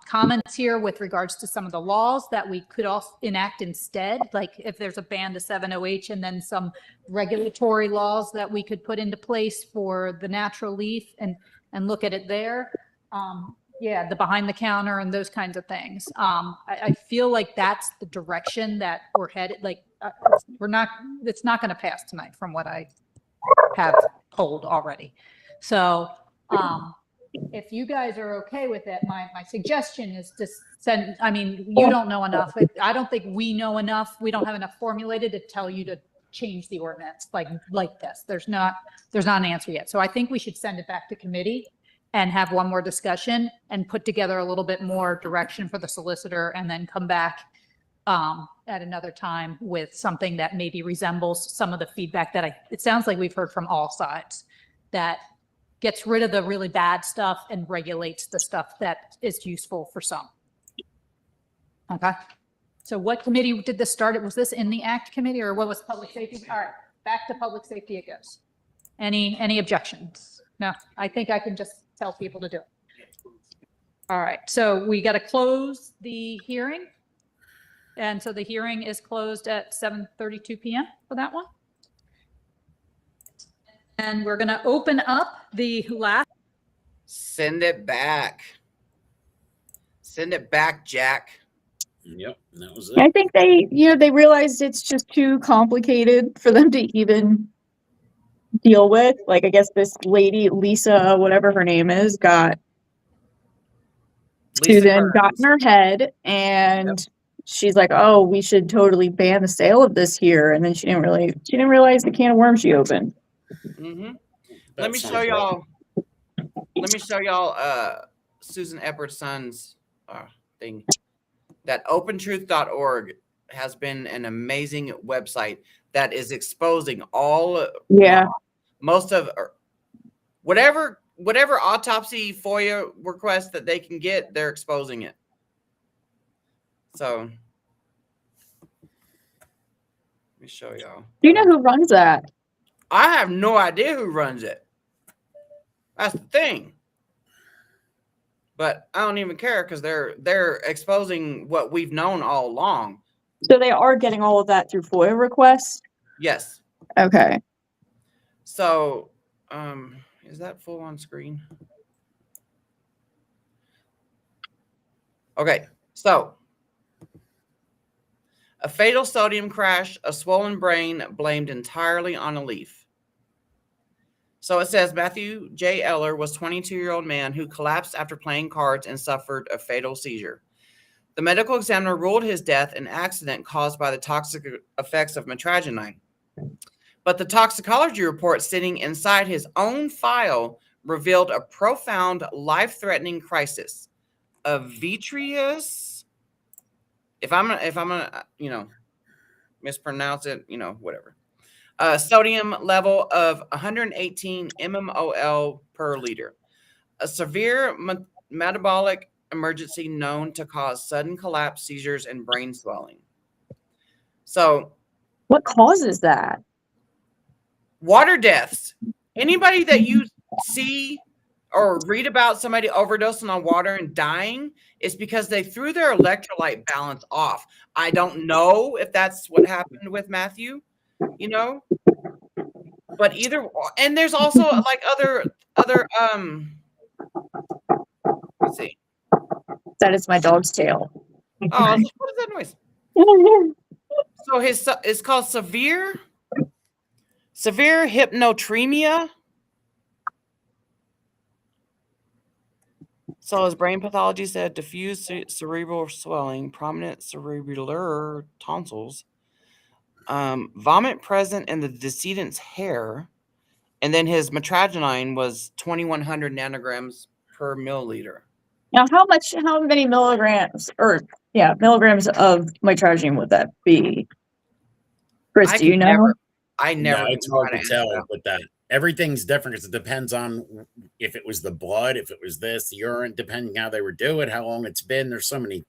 comments here with regards to some of the laws that we could also enact instead. Like if there's a ban to 7-OH and then some regulatory laws that we could put into place for the natural leaf and look at it there. Yeah, the behind the counter and those kinds of things. I feel like that's the direction that we're headed. Like it's not going to pass tonight from what I have told already. So if you guys are okay with it, my suggestion is to send, I mean, you don't know enough. I don't think we know enough. We don't have enough formulated to tell you to change the ordinance like this. There's not an answer yet. So I think we should send it back to committee and have one more discussion and put together a little bit more direction for the solicitor, and then come back at another time with something that maybe resembles some of the feedback that it sounds like we've heard from all sides, that gets rid of the really bad stuff and regulates the stuff that is useful for some. Okay. So what committee did this start? Was this in the ACT committee or what was public safety? All right, back to public safety it goes. Any objections? No, I think I can just tell people to do it. All right, so we got to close the hearing. And so the hearing is closed at 7:32 p.m. for that one. And we're going to open up the last. Send it back. Send it back, Jack. Yep, that was I it. think they realized it's just too complicated for them to even deal with. Like, I guess this lady, Lisa, whatever her name is, got Lisa Susan got Kearns. in her head, and she's like, "Oh, we should totally ban the sale of this here." And then she didn't realize the can of worms she opened. Mm-hmm. That Let me sounds show right. y'all. Let me show y'all Susan Eppert's son's thing. That opentruth.org has been an amazing website that is exposing all most of whatever autopsy FOIA request that they can get, they're exposing it. So let me show y'all. Do you know who runs that? I have no idea who runs it. That's the thing. But I don't even care because they're exposing what we've known all along. So they are getting all of that through FOIA requests? Yes. Okay. So, is that full on screen? Okay. So, a fatal sodium crash, a swollen brain blamed entirely on a leaf. So it says Matthew J. Eller was a 22-year-old man who collapsed after playing cards and suffered a fatal seizure. The medical examiner ruled his death an accident caused by the toxic effects of metragenine. But the toxicology report sitting inside his own file revealed a profound, life-threatening crisis. A vitreous, if I'm gonna mispronounce it, whatever. Sodium level of 118 mmol per liter. A severe metabolic emergency known to cause sudden collapse, seizures, and brain swelling. So, what causes that? Water deaths. Anybody that you see or read about somebody overdosing on water and dying is because they threw their electrolyte balance off. I don't know if that's what happened with Matthew, but and there's also like other let's see. That is my dog's tail. Oh, what is that noise? So it's called severe hypnotremia. So his brain pathology said diffuse cerebral swelling, prominent cerebellar tonsils, vomit present in the decedent's hair, and then his metragenine was 2,100 nanograms per milliliter. Now, how many milligrams of metragenine would that be? Chris, do you know? I never. No, it's hard to tell with that. Everything's different because it depends on if it was the blood, if it was the urine, depending how they were doing, how long it's been. There's so many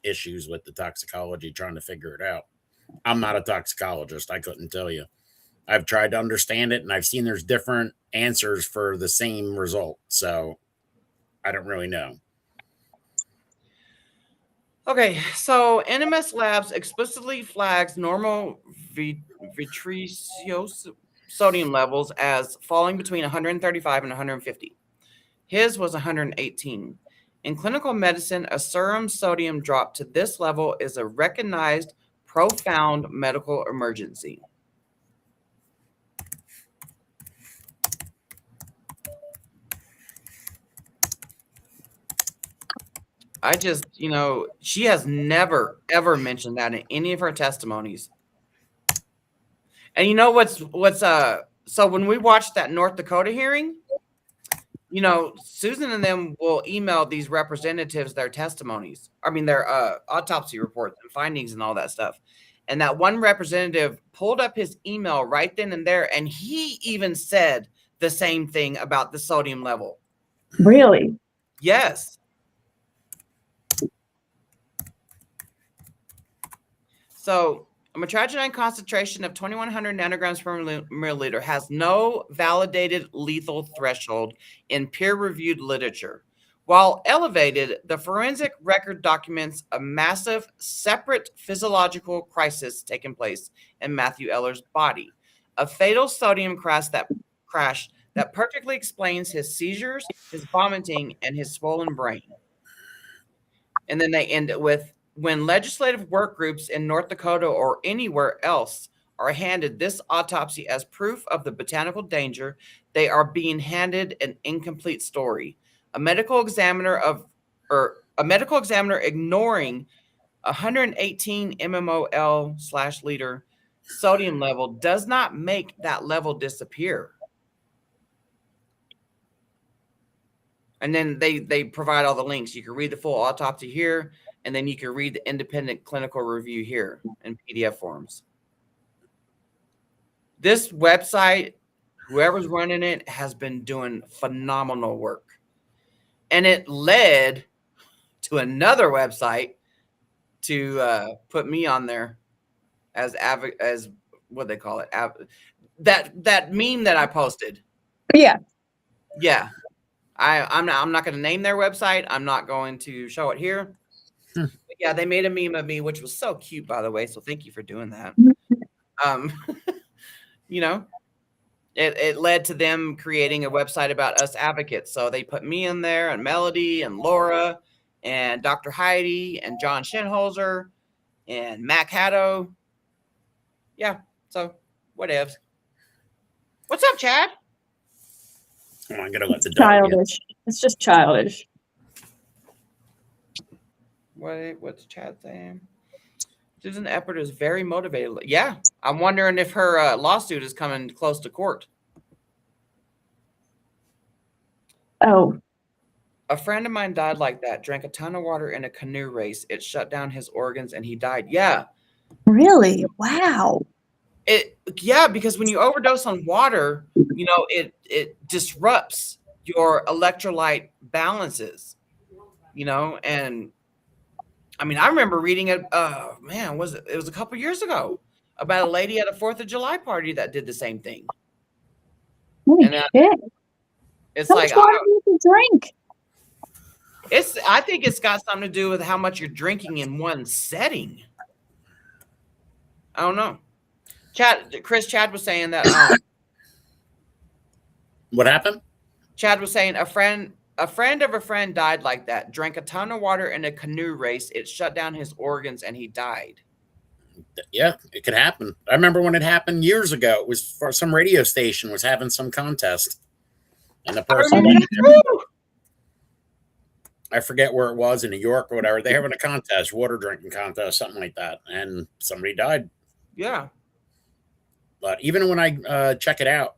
issues with the toxicology trying to figure it out. I'm not a toxicologist. I couldn't tell you. I've tried to understand it, and I've seen there's different answers for the same result. So I don't really know. Okay, so NMS Labs explicitly flags normal vitreous sodium levels as falling between 135 and 150. His was 118. In clinical medicine, a serum sodium drop to this level is a recognized profound medical emergency. I just, she has never, ever mentioned that in any of her testimonies. And you know what's so when we watched that North Dakota hearing, Susan and them will email these representatives their testimonies. I mean, their autopsy reports and findings and all that stuff. And that one representative pulled up his email right then and there, and he even said the same thing about the sodium level. Really? Yes. So a metragenine concentration of 2,100 nanograms per milliliter has no validated lethal threshold in peer-reviewed literature. While elevated, the forensic record documents a massive, separate physiological crisis taking place in Matthew Eller's body. A fatal sodium crash crash that perfectly explains his seizures, his vomiting, and his swollen brain. And then they end it with, when legislative work groups in North Dakota or anywhere else are handed this autopsy as proof of the botanical danger, they are being handed an incomplete story. A medical examiner ignoring 118 mmol/liter sodium level does not make that level disappear. And then they provide all the links. You can read the full autopsy here, and then you can read the independent clinical review here in PDF forms. This website, whoever's running it, has been doing phenomenal work. And it led to another website to put me on there as what they call it, that meme that I posted. Yeah. I'm not going to name their website. I'm not going to show it here. But yeah, they made a meme of me, which was so cute, by the way. So thank you for doing that. It led to them creating a website about us advocates. So they put me in there, and Melody, and Laura, and Dr. Heidi, and John Shinholzer, and Mac Haddo. Yeah, so whatevs. What's up, Chad? Oh, I'm gonna let the dog Childish. It's just childish. What's Chad saying? Susan Eppert is very motivated. Yeah, I'm wondering if her lawsuit is coming close to court. Oh. A friend of mine died like that. Drank a ton of water in a canoe race. It shut down his organs and he died. Yeah. Really? Wow. Yeah, because when you overdose on water, it disrupts your electrolyte balances, and I mean, I remember reading it. It was a couple years ago about a lady at a 4th of July party that did the same thing. Holy shit. It's how like, much water do you drink? I think it's got something to do with how much you're drinking in one setting. I don't know. Chad was saying that. What happened? Chad was saying a friend of a friend died like that. Drank a ton of water in a canoe race. It shut down his organs and he died. Yeah, it could happen. I remember when it happened years ago. It was for some radio station was having some contest, and the person I forget where it was, in New York or whatever. They're having a contest, water drinking contest, something like that, and somebody died. Yeah. But even when I check it out,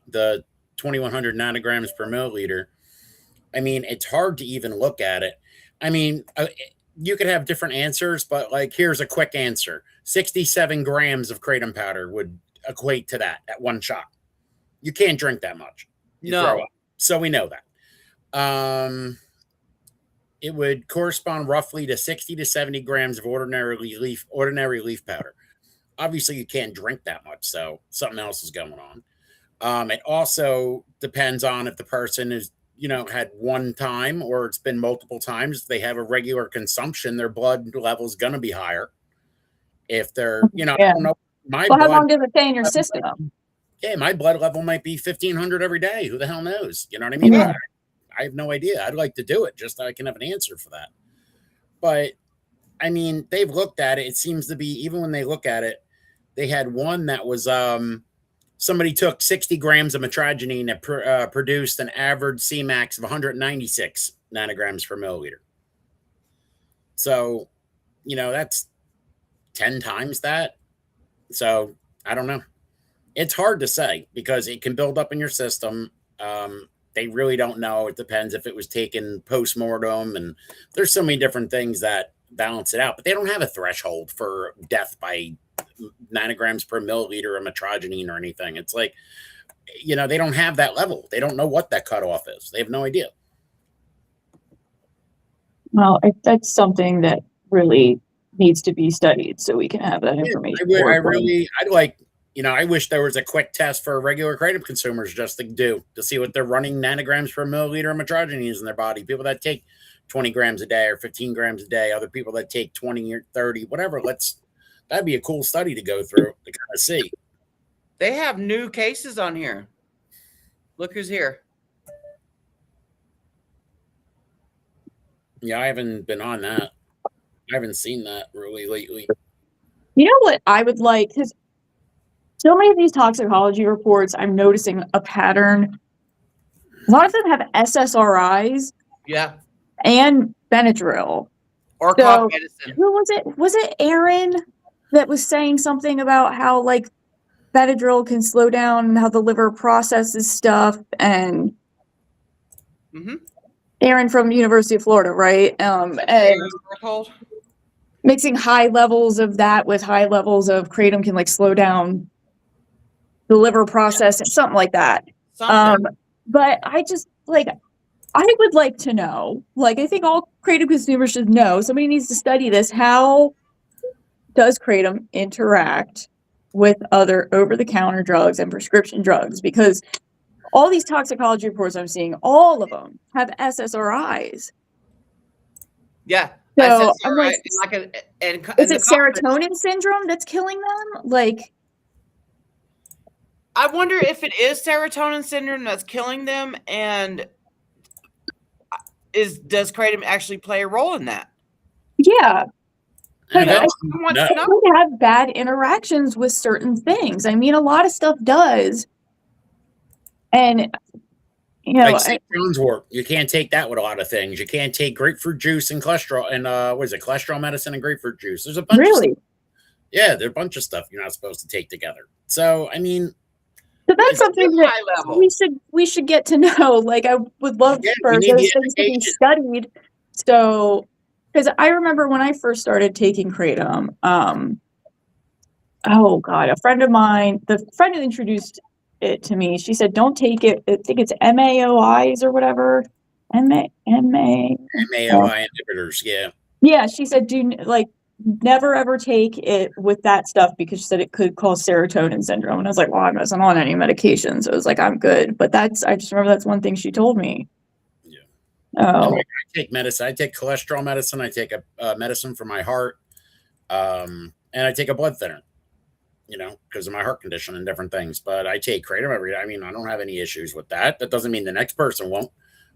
the 2,100 nanograms per milliliter, I mean, it's hard to even look at it. I mean, you could have different answers, but like, here's a quick answer. 67 grams of kratom powder would equate to that at one shot. You can't drink that much. No. So we know that. It would correspond roughly to 60 to 70 grams of ordinary leaf powder. Obviously, you can't drink that much, so something else is going on. It also depends on if the person is, had one time or it's been multiple times. If they have a regular consumption, their blood level is going to be higher. If they're, I don't know. How long does it stay in your system? Yeah, my blood level might be 1,500 every day. Who the hell knows? You know what I mean? Yeah. I have no idea. I'd like to do it just so I can have an answer for that. But I mean, they've looked at it. It seems to be, even when they look at it, they had one that was somebody took 60 grams of metragine that produced an average Cmax of 196 nanograms per milliliter. So, that's 10 times that. So I don't know. It's hard to say because it can build up in your system. They really don't know. It depends if it was taken post-mortem, and there's so many different things that balance it out, but they don't have a threshold for death by nanograms per milliliter of metragine or anything. It's like, they don't have that level. They don't know what that cutoff is. They have no idea. Well, that's something that really needs to be studied so we can have that information. I wish there was a quick test for regular kratom consumers just to see what they're running nanograms per milliliter of metragine in their body. People that take 20 grams a day or 15 grams a day, other people that take 20 or 30, whatever. That'd be a cool study to go through to kind of see. They have new cases on here. Look who's here. Yeah, I haven't been on that. I haven't seen that really lately. You know what I would like? Because so many of these toxicology reports, I'm noticing a pattern. A lot of them have SSRIs Yeah. and Benadryl. Or So, cough medicine. who was it? Was it Aaron that was saying something about how like Benadryl can slow down how the liver processes stuff? And Aaron from the University of Florida, right? And mixing high levels of that with high levels of kratom can like slow down the liver process, something like that. But I just like, I would like to know, like, I think all kratom consumers should know, somebody needs to study this. How does kratom interact with other over-the-counter drugs and prescription drugs? Because all these toxicology reports I'm seeing, all of them have SSRIs. Yeah. So I'm like, is it serotonin syndrome that's killing them? Like, I wonder if it is serotonin syndrome that's killing them, and does kratom actually play a role in that? Yeah. But I could have bad interactions with certain things. I mean, a lot of stuff does. And, you know, like St. John's wort, you can't take that with a lot of things. You can't take grapefruit juice and cholesterol and what is it, cholesterol medicine and grapefruit juice. There's a bunch of stuff. Yeah, there's a bunch of stuff you're not supposed to take together. So I mean, so that's something that we should get to know. Like, I would love for those things to be studied. So, because I remember when I first started taking kratom, oh God, a friend of mine, the friend who introduced it to me, she said, don't take it. I think it's MAOIs or whatever. MAOI inhibitors. Yeah. Yeah. She said, never ever take it with that stuff, because she said it could cause serotonin syndrome. And I was like, well, I wasn't on any medications. So it was like, I'm good. But I just remember that's one thing she told me. Yeah. Oh. I take medicine. I take cholesterol medicine. I take a medicine for my heart. And I take a blood thinner, you know, because of my heart condition and different things. But I take kratom every day. I mean, I don't have any issues with that. That doesn't mean the next person won't.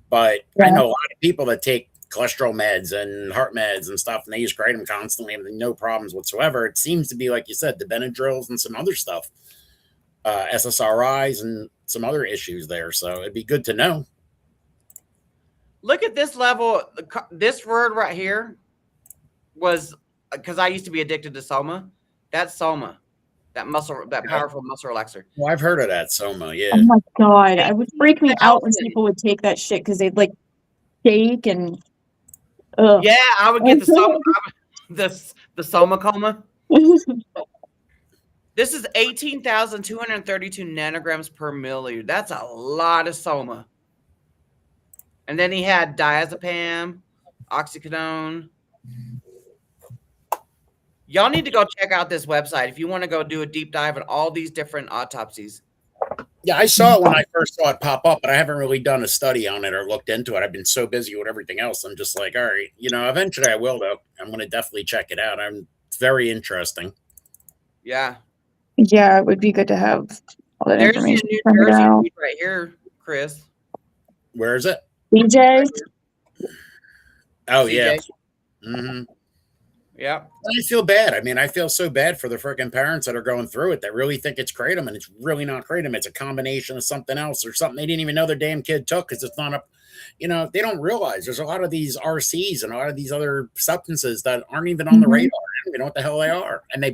But I know a lot of people that take cholesterol meds and heart meds and stuff, and they use kratom constantly and no problems whatsoever. It seems to be, like you said, the Benadryls and some other stuff, SSRIs and some other issues there. So it'd be good to know. Look at this level. This word right here was, because I used to be addicted to Soma. That's Soma, that powerful muscle relaxer. Well, I've heard of that Soma. Yeah. Oh my God, it would freak me out when people would take that shit, because they'd like shake and. Ugh. Yeah, I would get the Soma, the Soma coma. This is 18,232 nanograms per milliliter. That's a lot of Soma. And then he had diazepam, oxycodone. Y'all need to go check out this website if you want to go do a deep dive on all these different autopsies. Yeah, I saw it when I first saw it pop up, but I haven't really done a study on it or looked into it. I've been so busy with everything else. I'm just like, all right, you know, eventually I will, though. I'm going to definitely check it out. It's very interesting. Yeah. Yeah, it would be good to have all that There's information. New Jersey right here, Chris. Where is it? DJ. Oh, yeah. Mm-hmm. Yeah. I feel bad. I mean, I feel so bad for the freaking parents that are going through it that really think it's kratom, and it's really not kratom. It's a combination of something else or something they didn't even know their damn kid took, because it's not you know, they don't realize there's a lot of these RCs and a lot of these other substances that aren't even on the radar. They don't even know what the hell they are. And they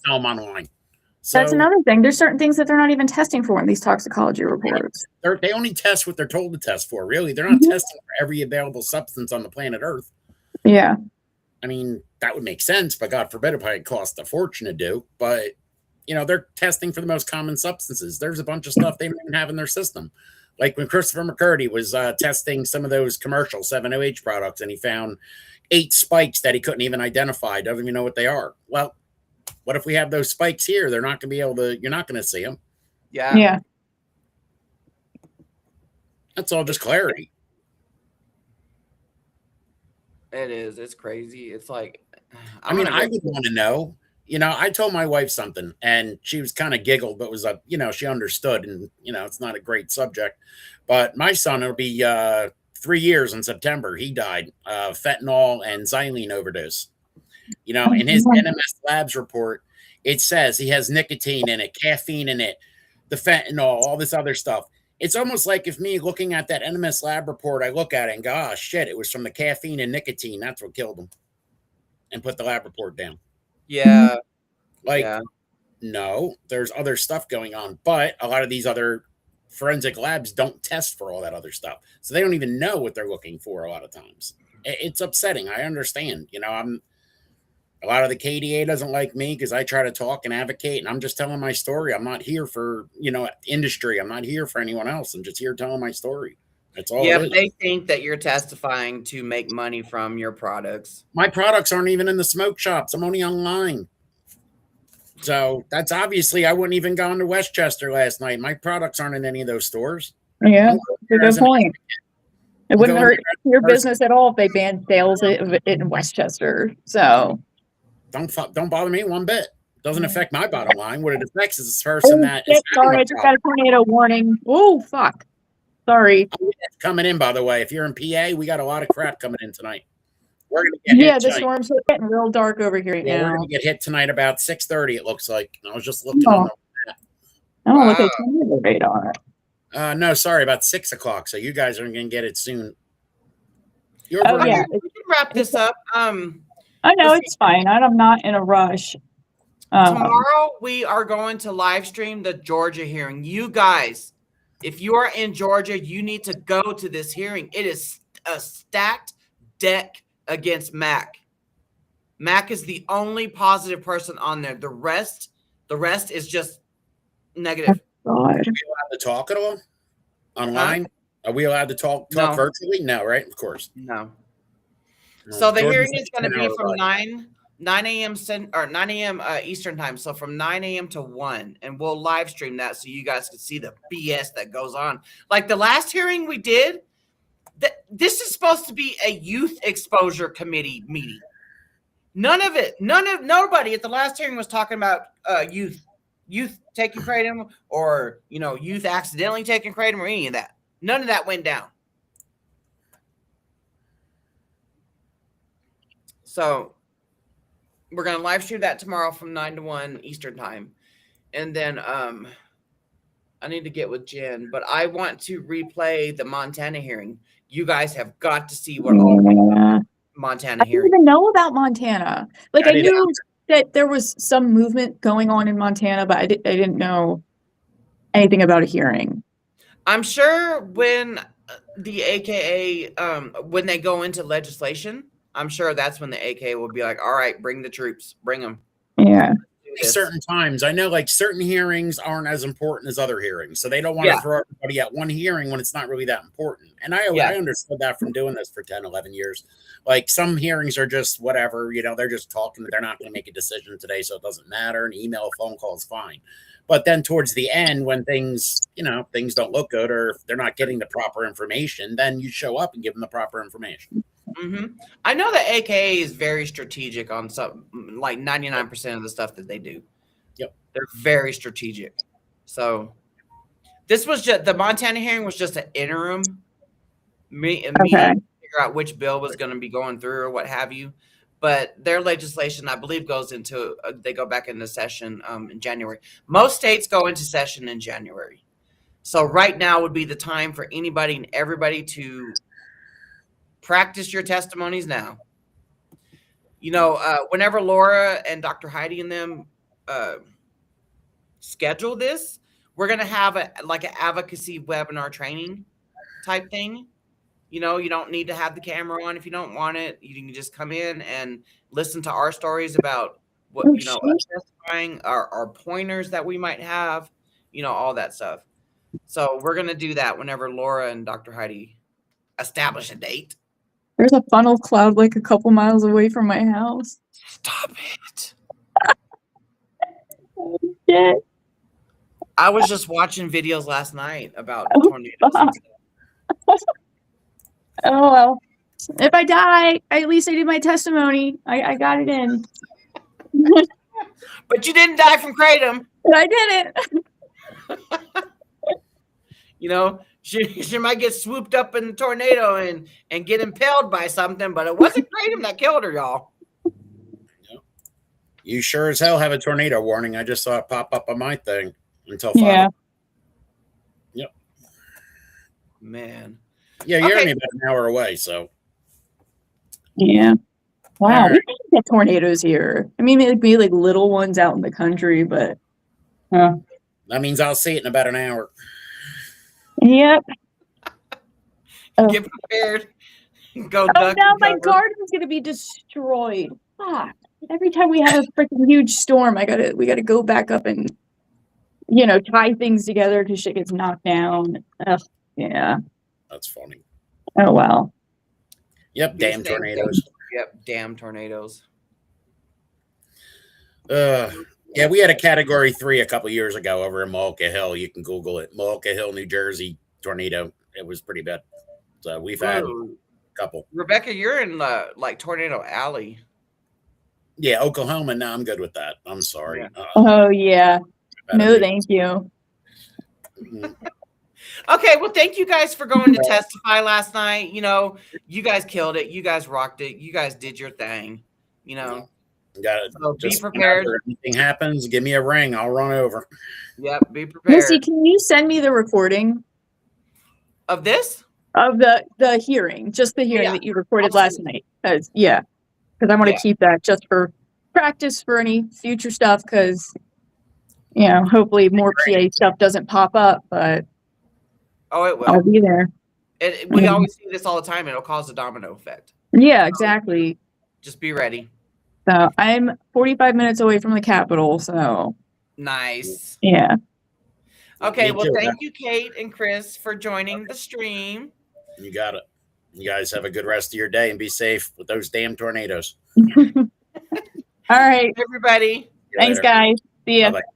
sell them online. So that's another thing. There's certain things that they're not even testing for in these toxicology reports. They only test what they're told to test for, really. They're not testing for every available substance on the planet Earth. Yeah. I mean, that would make sense, but God forbid it probably cost a fortune to do. But, you know, they're testing for the most common substances. There's a bunch of stuff they don't even have in their system. Like when Christopher McCurdy was testing some of those commercial 7-OH products, and he found 8 spikes that he couldn't even identify, doesn't even know what they are. Well, what if we have those spikes here? They're not going to be able to, you're not going to see them. Yeah. Yeah. That's all just clarity. It is. It's crazy. It's like, I would want to know You know, I told my wife something and she was kind of giggled, but was like, you know, she understood. And, you know, it's not a great subject. But my son, it'll be 3 years in September. He died fentanyl and xylene overdose. You know, in his NMS Labs report, it says he has nicotine in it, caffeine in it, the fentanyl, all this other stuff. It's almost like if me looking at that NMS Lab report, I look at it and go, oh, shit, it was from the caffeine and nicotine. That's what killed him. And put the lab report down. Yeah. Like, no, there's other stuff going on. But a lot of these other forensic labs don't test for all that other stuff. So they don't even know what they're looking for a lot of times. It's upsetting. I understand. You know, a lot of the KDA doesn't like me because I try to talk and advocate, and I'm just telling my story. I'm not here for, you know, industry. I'm not here for anyone else. I'm just here telling my story. That's all. Yeah, but they think that you're testifying to make money from your products. My products aren't even in the smoke shops. I'm only online. So that's obviously I wouldn't even gone to Westchester last night. My products aren't in any of those stores. Yeah, that's a good point. It wouldn't hurt your business at all if they banned sales in Westchester. So don't bother me one bit. Doesn't affect my bottom line. What it affects is this person that is sorry, I just got a tornado warning. Oh fuck. Sorry. Coming in, by the way. If you're in PA, we got a lot of crap coming in tonight. We're gonna get the storm's getting real dark over here right now. We're gonna get hit tonight about 6:30. It looks like. I was just looking on the map. Oh, look at the radar. No, sorry, about 6 o'clock. So you guys are gonna get it soon. We can wrap this up. I know it's fine. I'm not in a rush. Tomorrow we are going to live stream the Georgia hearing. You guys, if you are in Georgia, you need to go to this hearing. It is a stacked deck against Mac. Mac is the only positive person on there. The rest is just negative. Are we allowed to talk at all online? Are we allowed to talk virtually? No, right? Of course. No. So the hearing is going to be from 9 a.m. or 9 a.m. Eastern time. So from 9 a.m. to 1, and we'll live stream that so you guys can see the BS that goes on. Like the last hearing we did, this is supposed to be a youth exposure committee meeting. Nobody at the last hearing was talking about youth taking kratom or, you know, youth accidentally taking kratom or any of that. None of that went down. So we're going to live stream that tomorrow from 9 to 1 Eastern time. And then I need to get with Jen, but I want to replay the Montana hearing. You guys have got to see what all Montana hearing. I didn't even know about Montana. Like I knew that there was some movement going on in Montana, but I didn't know anything about a hearing. I'm sure when the AKA, when they go into legislation, I'm sure that's when the AKA will be like, all right, bring the troops, bring them. Yeah. Certain times, I know like certain hearings aren't as important as other hearings. So they don't want to throw everybody at one hearing when it's not really that important. And I understood that from doing this for 10, 11 years. Like some hearings are just whatever, you know, they're just talking. They're not going to make a decision today. So it doesn't matter. An email, a phone call is fine. But then towards the end, when things, you know, things don't look good or if they're not getting the proper information, then you show up and give them the proper information. Mm-hmm. I know the AKA is very strategic on some, like 99% of the stuff that they do. Yep. They're very strategic. So this was just, the Montana hearing was just an interim meeting to figure out which bill was going to be going through or what have you. But their legislation, I believe, goes into, they go back into session in January. Most states go into session in January. So right now would be the time for anybody and everybody to practice your testimonies now. You know, whenever Laura and Dr. Heidi and them schedule this, we're going to have an advocacy webinar training type thing. You know, you don't need to have the camera on if you don't want it. You can just come in and listen to our stories about what, you know, us testifying, our pointers that we might have, you know, all that stuff. So we're going to do that whenever Laura and Dr. Heidi establish a date. There's a funnel cloud like a couple miles away from my house. Stop it. Oh, shit. I was just watching videos last night about tornadoes. Oh, well. If I die, at least I did my testimony. I got it in. But you didn't die from kratom. I didn't. You know, she might get swooped up in the tornado and get impaled by something, but it wasn't kratom that killed her, y'all. You sure as hell have a tornado warning. I just saw it pop up on my thing until 5. Yeah. Yep. Man. Yeah, you're Okay. only about an hour away, so. Yeah. Wow. All right. We don't get tornadoes here. I mean, it'd be like little ones out in the country, but. That means I'll see it in about an hour. Yep. Get prepared. Go Oh duck no, and my cover. garden's gonna be destroyed. Fuck. Every time we have a freaking huge storm, we gotta go back up and tie things together because shit gets knocked down. Ugh, yeah. That's funny. Oh well. Yep, Be the damn same tornadoes. thing. Yep, damn tornadoes. Yeah, we had a category 3 a couple years ago over in Mullica Hill. You can Google it. Mullica Hill, New Jersey tornado. It was pretty bad. So we've had a Whoa. couple. Rebecca, you're in like Tornado Alley. Yeah, Oklahoma. No, I'm good with that. I'm sorry. Yeah. Oh yeah. Better No, be. thank you. Okay, well, thank you guys for going to testify last night. You guys killed it. You guys rocked it. You guys did your thing. Got it. So be Just prepared. whenever anything happens, give me a ring. I'll run over. Yep, be prepared. Missy, can you send me the recording Of this? of the hearing, just the hearing Yeah, that you recorded I'll last send night? Because I want to Yeah. keep that just for practice for any future stuff. Because hopefully more PA stuff doesn't pop up, but Oh, it I'll will. be there. We Mhm. always see this all the time. It'll cause a domino effect. Yeah, exactly. Just be ready. So I'm 45 minutes away from the Capitol. So Nice. yeah. Okay, Me well, too. thank you, Kate and Chris, for joining the stream. You got it. You guys have a good rest of your day and be safe with those damn tornadoes. All right. Everybody. See you Thanks, later. guys. See ya. Bye-bye.